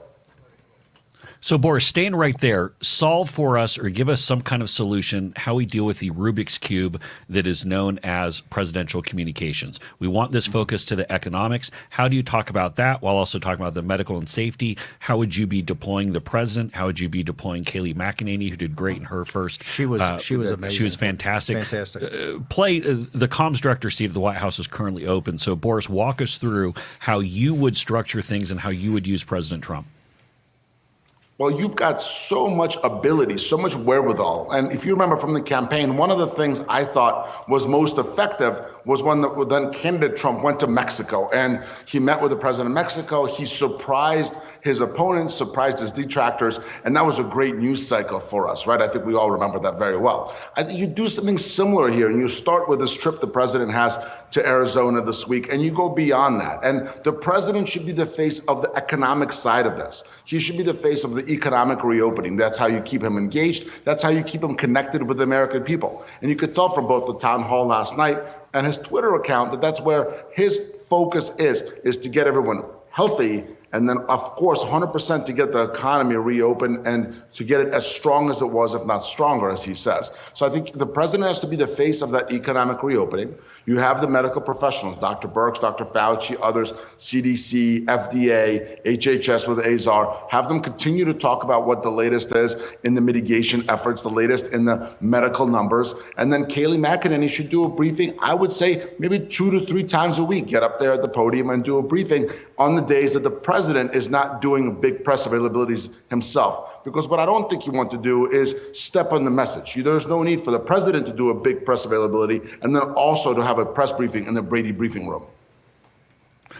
So, Boris, staying right there, solve for us or give us some kind of solution how we deal with the Rubik's Cube that is known as presidential communications. We want this focus to the economics. How do you talk about that while also talking about the medical and safety? How would you be deploying the president? How would you be deploying Kayleigh McEnany, who did great in her first? She was amazing. She was fantastic. Fantastic. The comms director seat of the White House is currently open. So, Boris, walk us through how you would structure things and how you would use President Trump. Well, you've got so much ability, so much wherewithal. And if you remember from the campaign, one of the things I thought was most effective was when then candidate Trump went to Mexico and he met with the president of Mexico. He surprised his opponents, surprised his detractors, and that was a great news cycle for us, right? I think we all remember that very well. I think you do something similar here, and you start with this trip the president has to Arizona this week, and you go beyond that. And the president should be the face of the economic side of this. He should be the face of the economic reopening. That's how you keep him engaged. That's how you keep him connected with the American people. And you could tell from both the town hall last night and his Twitter account that that's where his focus is to get everyone healthy, and then, of course, 100% to get the economy reopened and to get it as strong as it was, if not stronger, as he says. So I think the president has to be the face of that economic reopening. You have the medical professionals, Dr. Birx, Dr. Fauci, others, CDC, FDA, HHS with AZAR, have them continue to talk about what the latest is in the mitigation efforts, the latest in the medical numbers. And then Kayleigh McEnany should do a briefing, I would say maybe 2 to 3 times a week, get up there at the podium and do a briefing on the days that the president is not doing big press availabilities himself. Because what I don't think you want to do is step on the message. There's no need for the president to do a big press availability and then also to have a press briefing in the Brady briefing room.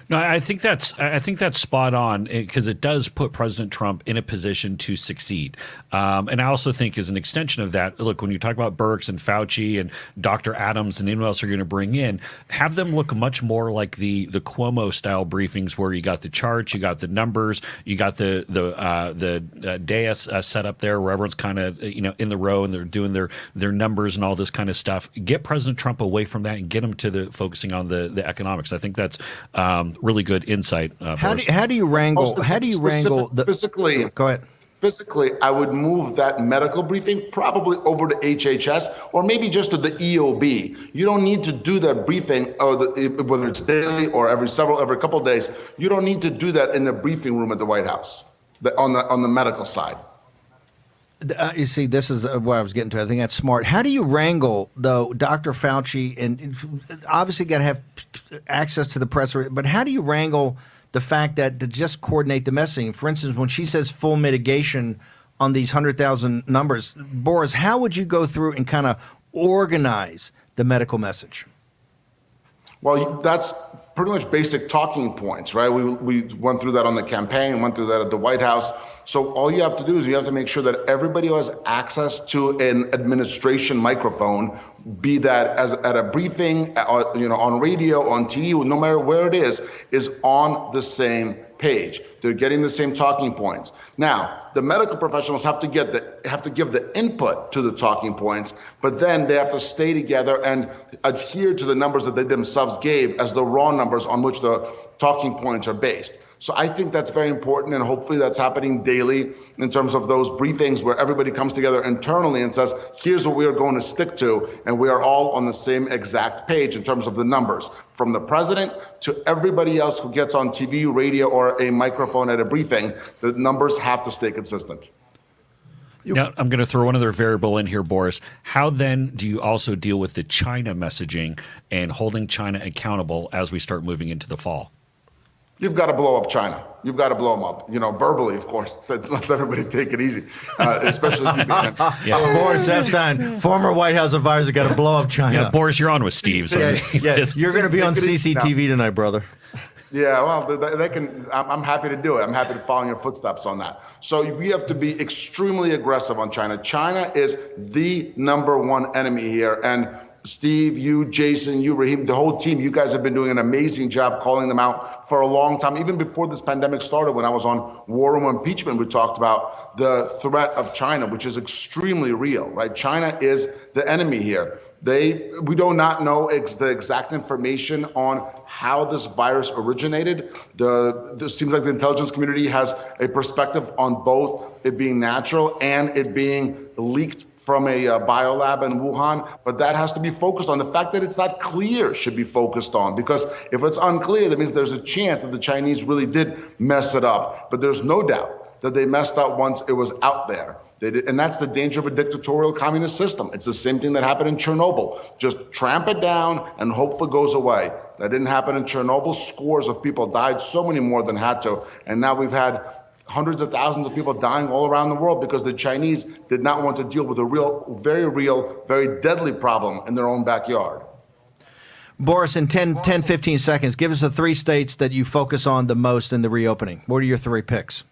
No, I think that's spot on because it does put President Trump in a position to succeed. And I also think as an extension of that, look, when you talk about Birx and Fauci and Dr. Adams and anyone else you're going to bring in, have them look much more like the Cuomo style briefings where you got the charts, you got the numbers, you got the dais set up there where everyone's kind of in the row and they're doing their numbers and all this kind of stuff. Get President Trump away from that and get him to the focusing on the economics. I think that's really good insight. How do you wrangle? Physically? Go ahead. Physically, I would move that medical briefing probably over to HHS or maybe just to the EOB. You don't need to do that briefing, whether it's daily or every couple of days. You don't need to do that in the briefing room at the White House, on the medical side. You see, this is what I was getting to. I think that's smart. How do you wrangle, though, Dr. Fauci, and obviously got to have access to the press, but how do you wrangle the fact that to just coordinate the messaging? For instance, when she says full mitigation on these 100,000 numbers, Boris, how would you go through and kind of organize the medical message? Well, that's pretty much basic talking points, right? We went through that on the campaign, went through that at the White House. So all you have to do is you have to make sure that everybody who has access to an administration microphone, be that at a briefing, on radio, on TV, no matter where it is on the same page. They're getting the same talking points. Now, the medical professionals have to give the input to the talking points, but then they have to stay together and adhere to the numbers that they themselves gave as the raw numbers on which the talking points are based. So I think that's very important, and hopefully that's happening daily in terms of those briefings where everybody comes together internally and says, here's what we are going to stick to, and we are all on the same exact page in terms of the numbers. From the president to everybody else who gets on TV, radio, or a microphone at a briefing, the numbers have to stay consistent. Now, I'm going to throw another variable in here, Boris. How then do you also deal with the China messaging and holding China accountable as we start moving into the fall? You've got to blow up China. You've got to blow them up. Verbally, of course. Let's everybody take it easy, especially if you Boris Epstein, former White House advisor, got to blow up China. Yeah, Boris, you're on with Steve. So you're going to be on CCTV tonight, brother. Yeah, well, they can. I'm happy to do it. I'm happy to follow in your footsteps on that. So we have to be extremely aggressive on China. China is the number one enemy here, and Steve, you, Jason, you, Raheem, the whole team, you guys have been doing an amazing job calling them out for a long time. Even before this pandemic started, when I was on War Room Impeachment, we talked about the threat of China, which is extremely real, right? China is the enemy here. We do not know the exact information on how this virus originated. It seems like the intelligence community has a perspective on both it being natural and it being leaked from a biolab in Wuhan, but that has to be focused on. The fact that it's not clear should be focused on, because if it's unclear, that means there's a chance that the Chinese really did mess it up. But there's no doubt that they messed up once it was out there. They did, and that's the danger of a dictatorial communist system. It's the same thing that happened in Chernobyl. Just tramp it down and hope it goes away. That didn't happen in Chernobyl. Scores of people died, so many more than had to. And now we've had hundreds of thousands of people dying all around the world because the Chinese did not want to deal with a real, very deadly problem in their own backyard. Boris, in 10, 15 seconds, give us the three states that you focus on the most in the reopening. What are your three picks?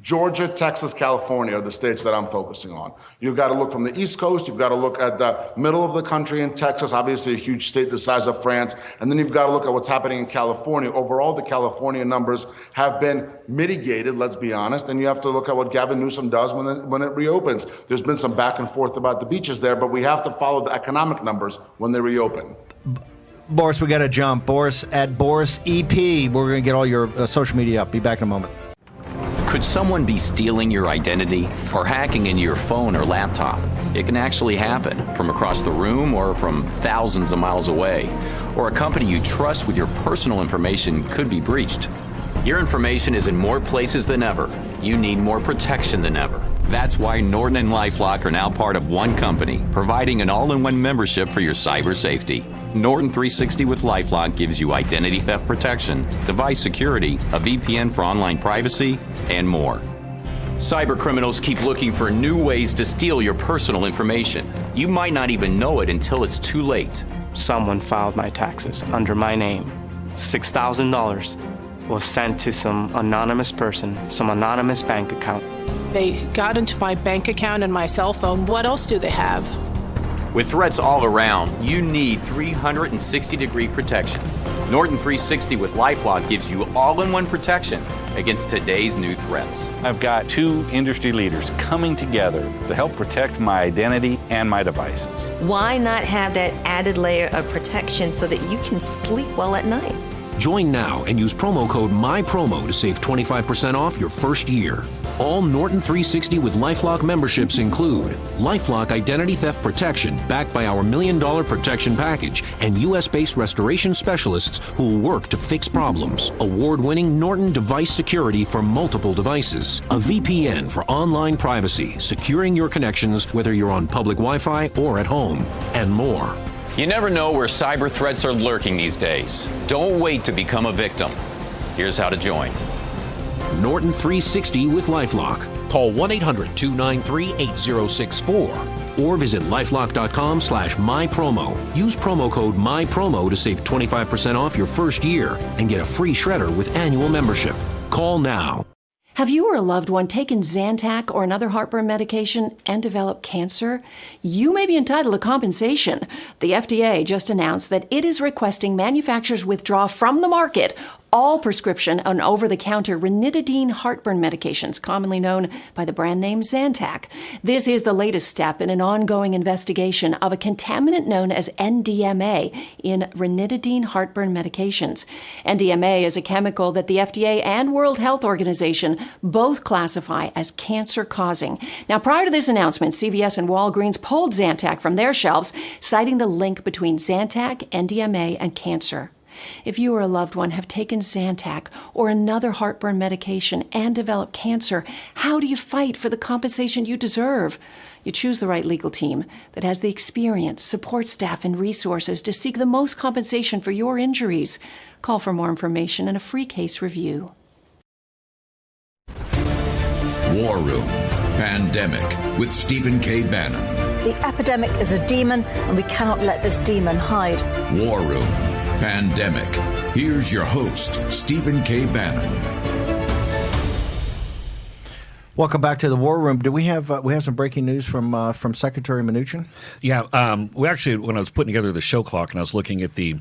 Georgia, Texas, California are the states that I'm focusing on. You've got to look from the East Coast. You've got to look at the middle of the country in Texas, obviously a huge state the size of France. And then you've got to look at what's happening in California. Overall, the California numbers have been mitigated, let's be honest. And you have to look at what Gavin Newsom does when it reopens. There's been some back and forth about the beaches there, but we have to follow the economic numbers when they reopen. Boris, we got to jump. Boris at Boris EP. We're going to get all your social media up. Be back in a moment. Could someone be stealing your identity or hacking into your phone or laptop? It can actually happen from across the room or from thousands of miles away. Or a company you trust with your personal information could be breached. Your information is in more places than ever. You need more protection than ever. That's why Norton and LifeLock are now part of one company, providing an all-in-one membership for your cyber safety. Norton 360 with LifeLock gives you identity theft protection, device security, a VPN for online privacy, and more. Cyber criminals keep looking for new ways to steal your personal information. You might not even know it until it's too late. Someone filed my taxes under my name. $6,000 was sent to some anonymous person, some anonymous bank account. They got into my bank account and my cell phone. What else do they have? With threats all around, you need 360-degree protection. Norton 360 with LifeLock gives you all-in-one protection against today's new threats. I've got two industry leaders coming together to help protect my identity and my devices. Why not have that added layer of protection so that you can sleep well at night? Join now and use promo code MyPromo to save 25% off your first year. All Norton 360 with LifeLock memberships include LifeLock Identity Theft Protection backed by our $1 million protection package and U.S.-based restoration specialists who will work to fix problems. Award-winning Norton device security for multiple devices. A VPN for online privacy, securing your connections whether you're on public Wi-Fi or at home. And more. You never know where cyber threats are lurking these days. Don't wait to become a victim. Here's how to join. Norton 360 with LifeLock. Call 1-800-293-8064 or visit lifelock.com/mypromo. Use promo code MyPromo to save 25% off your first year and get a free shredder with annual membership. Call now. Have you or a loved one taken Zantac or another heartburn medication and developed cancer? You may be entitled to compensation. The FDA just announced that it is requesting manufacturers withdraw from the market all prescription and over-the-counter ranitidine heartburn medications, commonly known by the brand name Zantac. This is the latest step in an ongoing investigation of a contaminant known as NDMA in ranitidine heartburn medications. NDMA is a chemical that the FDA and World Health Organization both classify as cancer-causing. Now, prior to this announcement, CVS and Walgreens pulled Zantac from their shelves, citing the link between Zantac, NDMA, and cancer. If you or a loved one have taken Zantac or another heartburn medication and developed cancer, how do you fight for the compensation you deserve? You choose the right legal team that has the experience, support staff, and resources to seek the most compensation for your injuries. Call for more information and a free case review. War Room Pandemic with Stephen K. Bannon. The epidemic is a demon, and we cannot let this demon hide. War Room Pandemic. Here's your host, Stephen K. Bannon. Welcome back to the War Room. Do we have some breaking news from Secretary Mnuchin? Yeah, we actually, when I was putting together the show clock and I was looking at the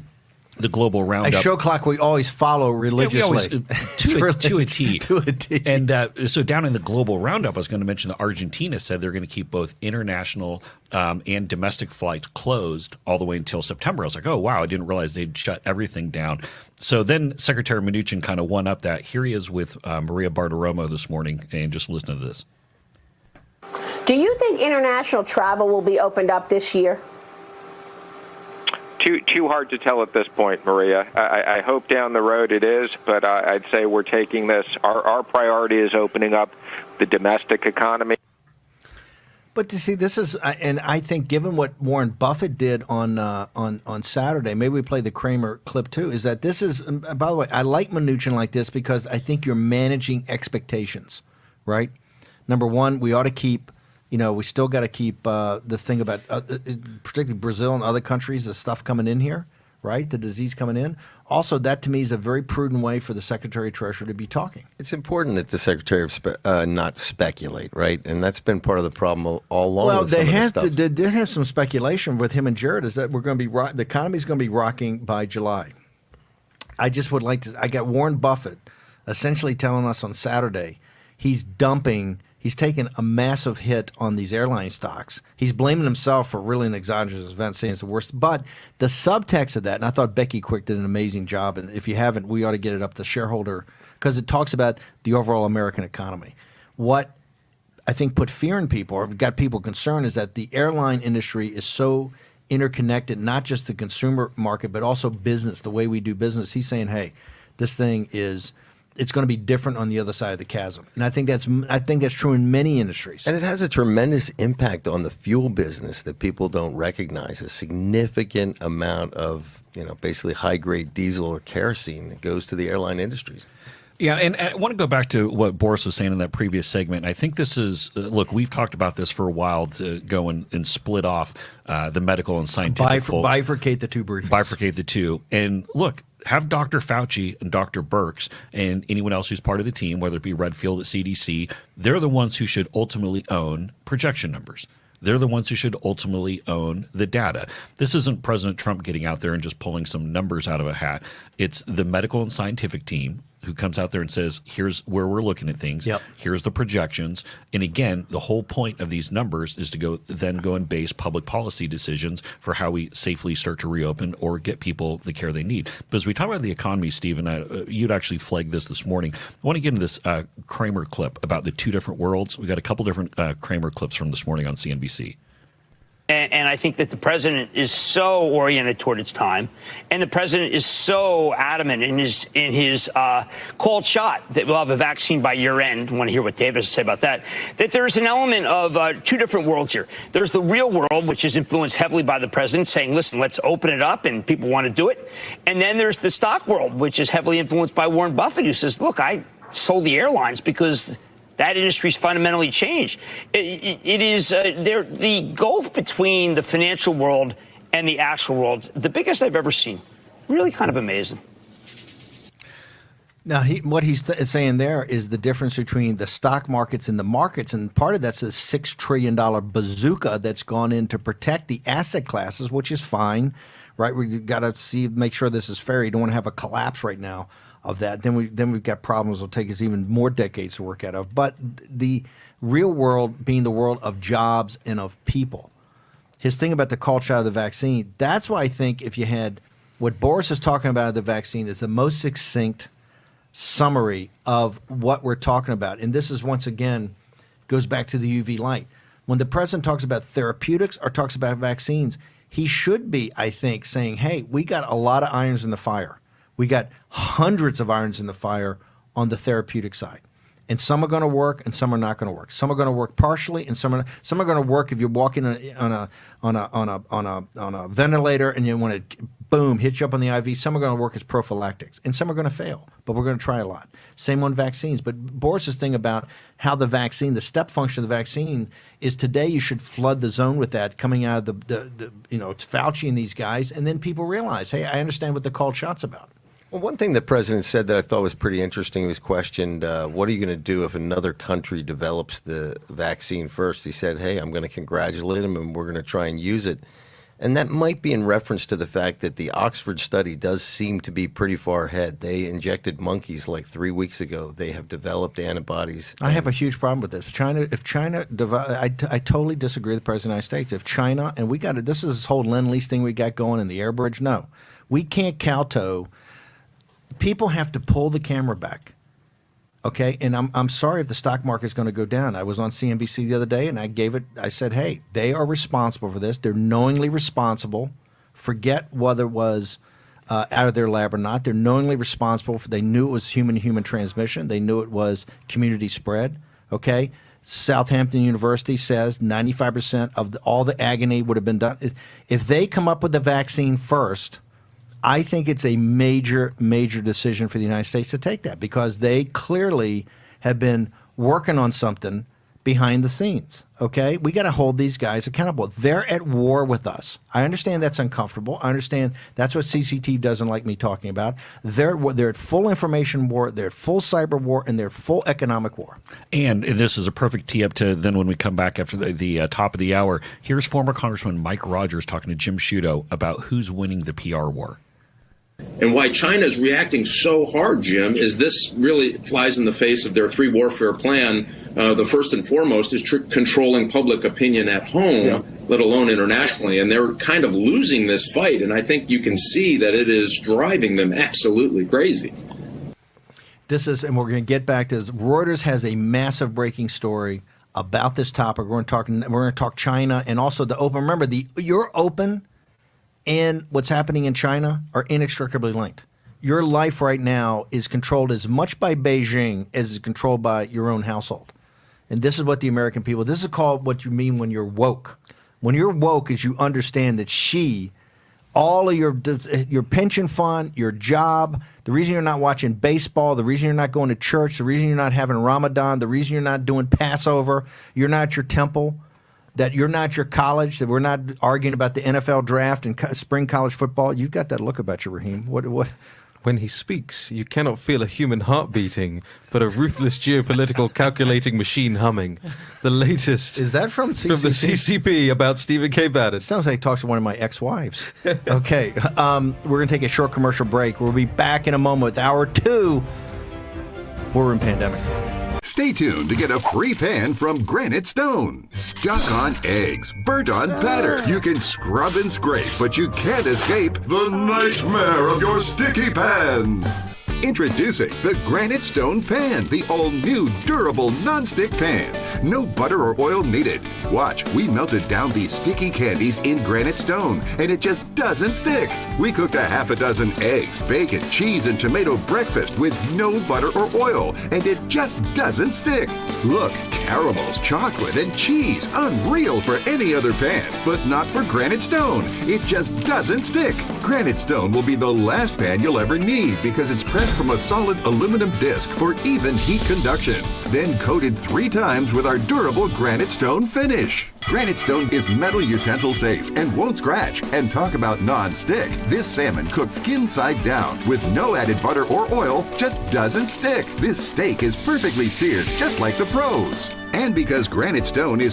global roundup. A show clock we always follow religiously. Yeah, to a T. To a T. And so down in the global roundup, I was going to mention that Argentina said they're going to keep both international and domestic flights closed all the way until September. I was like, oh, wow, I didn't realize they'd shut everything down. So then Secretary Mnuchin kind of one up that. Here he is with Maria Bartiromo this morning, and just listen to this. Do you think international travel will be opened up this year? Too hard to tell at this point, Maria. I hope down the road it is, but I'd say we're taking this. Our priority is opening up the domestic economy. But to see, this is, and I think given what Warren Buffett did on Saturday, maybe we play the Kramer clip too, is that this is, by the way, I like Mnuchin like this because I think you're managing expectations, right? Number one, we ought to keep, we still got to keep this thing about, particularly Brazil and other countries, the stuff coming in here, right? The disease coming in. Also, that to me is a very prudent way for the Secretary of Treasury to be talking. It's important that the Secretary not speculate, right? And that's been part of the problem all along. Well, with they did have some speculation with him and Jared, is that we're going to be the economy's going to be rocking by July. I just would like to. I got Warren Buffett essentially telling us on Saturday he's taken a massive hit on these airline stocks. He's blaming himself for really an exogenous event, saying it's the worst. But the subtext of that, and I thought Becky Quick did an amazing job, and if you haven't, we ought to get it up to shareholder, because it talks about the overall American economy. What I think put fear in people, or got people concerned, is that the airline industry is so interconnected, not just the consumer market, but also business, the way we do business. He's saying, hey, this thing is... it's going to be different on the other side of the chasm. And I think that's true in many industries. And it has a tremendous impact on the fuel business that people don't recognize. A significant amount of, basically high-grade diesel or kerosene that goes to the airline industries. Yeah, and I want to go back to what Boris was saying in that previous segment. I think this is, look, we've talked about this for a while, to go and split off the medical and scientific folks. Bifurcate the two briefings. Bifurcate the two. And look, have Dr. Fauci and Dr. Birx and anyone else who's part of the team, whether it be Redfield at CDC, they're the ones who should ultimately own projection numbers. They're the ones who should ultimately own the data. This isn't President Trump getting out there and just pulling some numbers out of a hat. It's the medical and scientific team who comes out there and says, here's where we're looking at things. Yep. Here's the projections. And again, the whole point of these numbers is to go and base public policy decisions for how we safely start to reopen or get people the care they need. But as we talk about the economy, Stephen, you'd actually flagged this morning. I want to get into this Kramer clip about the two different worlds. We got a couple different Kramer clips from this morning on CNBC. And I think that the president is so oriented toward its time, and the president is so adamant in his called shot that we'll have a vaccine by year end. I want to hear what David has to say about that. That there's an element of two different worlds here. There's the real world, which is influenced heavily by the president, saying, listen, let's open it up, and people want to do it. And then there's the stock world, which is heavily influenced by Warren Buffett, who says, look, I sold the airlines because that industry's fundamentally changed. It is the gulf between the financial world and the actual world, the biggest I've ever seen. Really kind of amazing. Now, what he's saying there is the difference between the stock markets and the markets, and part of that's a $6 trillion bazooka that's gone in to protect the asset classes, which is fine, right? We've got to make sure this is fair. You don't want to have a collapse right now of that. Then we've got problems that'll take us even more decades to work out of. But the real world being the world of jobs and of people. His thing about the culture of the vaccine, that's why I think if you had what Boris is talking about of the vaccine is the most succinct summary of what we're talking about. And this is, once again, goes back to the UV light. When the president talks about therapeutics or talks about vaccines, he should be, I think, saying, hey, we got a lot of irons in the fire. We got hundreds of irons in the fire on the therapeutic side. And some are going to work, and some are not going to work. Some are going to work partially, and some are going to work if you're walking on a ventilator and you want to boom hit you up on the IV. Some are going to work as prophylactics, and some are going to fail. But we're going to try a lot. Same on vaccines. But Boris's thing about how the vaccine, the step function of the vaccine, is today you should flood the zone with that coming out of the it's Fauci and these guys, and then people realize, hey, I understand what the called shot's about. Well, one thing the president said that I thought was pretty interesting, he was questioned, what are you going to do if another country develops the vaccine first? He said, hey, I'm going to congratulate them and we're going to try and use it. And that might be in reference to the fact that the Oxford study does seem to be pretty far ahead. They injected monkeys like 3 weeks ago. They have developed antibodies. I have a huge problem with this. I totally disagree with the President of the United States. If China, and we got it, this is this whole Lend-Lease thing we got going in the air bridge. No, we can't kowtow. People have to pull the camera back, okay? And I'm sorry if the stock market is going to go down. I was on CNBC the other day, and I said, hey, they are responsible for this. They're knowingly responsible. Forget whether it was out of their lab or not. They're knowingly responsible. They knew it was human-to-human transmission. They knew it was community spread, okay? Southampton University says 95% of all the agony would have been done. If they come up with the vaccine first, I think it's a major, major decision for the United States to take that because they clearly have been working on something behind the scenes, okay? We got to hold these guys accountable. They're at war with us. I understand that's uncomfortable. I understand that's what CCT doesn't like me talking about. They're at full information war, they're at full cyber war, and they're full economic war. And this is a perfect tee up to then when we come back after the top of the hour, here's former Congressman Mike Rogers talking to Jim Sciutto about who's winning the PR war. And why China is reacting so hard, Jim, is this really flies in the face of their three warfare plan. The first and foremost is controlling public opinion at home, let alone internationally. And they're kind of losing this fight. And I think you can see that it is driving them absolutely crazy. This is, and we're going to get back to this. Reuters has a massive breaking story about this topic. We're going to talk China and also the open. Remember, your open and what's happening in China are inextricably linked. Your life right now is controlled as much by Beijing as is controlled by your own household. And this is what the American people, this is called what you mean when you're woke. When you're woke is you understand that all of your pension fund, your job, the reason you're not watching baseball, the reason you're not going to church, the reason you're not having Ramadan, the reason you're not doing Passover, you're not at your temple, that you're not your college, that we're not arguing about the NFL draft and spring college football. You've got that look about you, Raheem. What? When he speaks, you cannot feel a human heart beating, but a ruthless geopolitical calculating machine humming. The latest is that from CCP? From the CCP about Stephen K. Bannon. Sounds like he talks to one of my ex-wives. Okay, we're going to take a short commercial break. We'll be back in a moment with Hour 2. War Room Pandemic. Stay tuned to get a free pan from Granite Stone. Stuck on eggs, burnt on batter. You can scrub and scrape, but you can't escape the nightmare of your sticky pans. Introducing the Granite Stone Pan, the all-new durable non-stick pan. No butter or oil needed. Watch, we melted down these sticky candies in Granite Stone, and it just doesn't stick. We cooked a half a dozen eggs, bacon, cheese, and tomato breakfast with no butter or oil, and it just doesn't stick. Look, caramels, chocolate, and cheese. Unreal for any other pan, but not for Granite Stone. It just doesn't stick. Granite Stone will be the last pan you'll ever need because it's pressed from a solid aluminum disc for even heat conduction, then coated 3 times with our durable Granite Stone finish. Granite Stone is metal utensil safe and won't scratch. And talk about non-stick. This salmon cooked skin side down with no added butter or oil just doesn't stick. This steak is perfectly seared just like the pros. And because Granite Stone is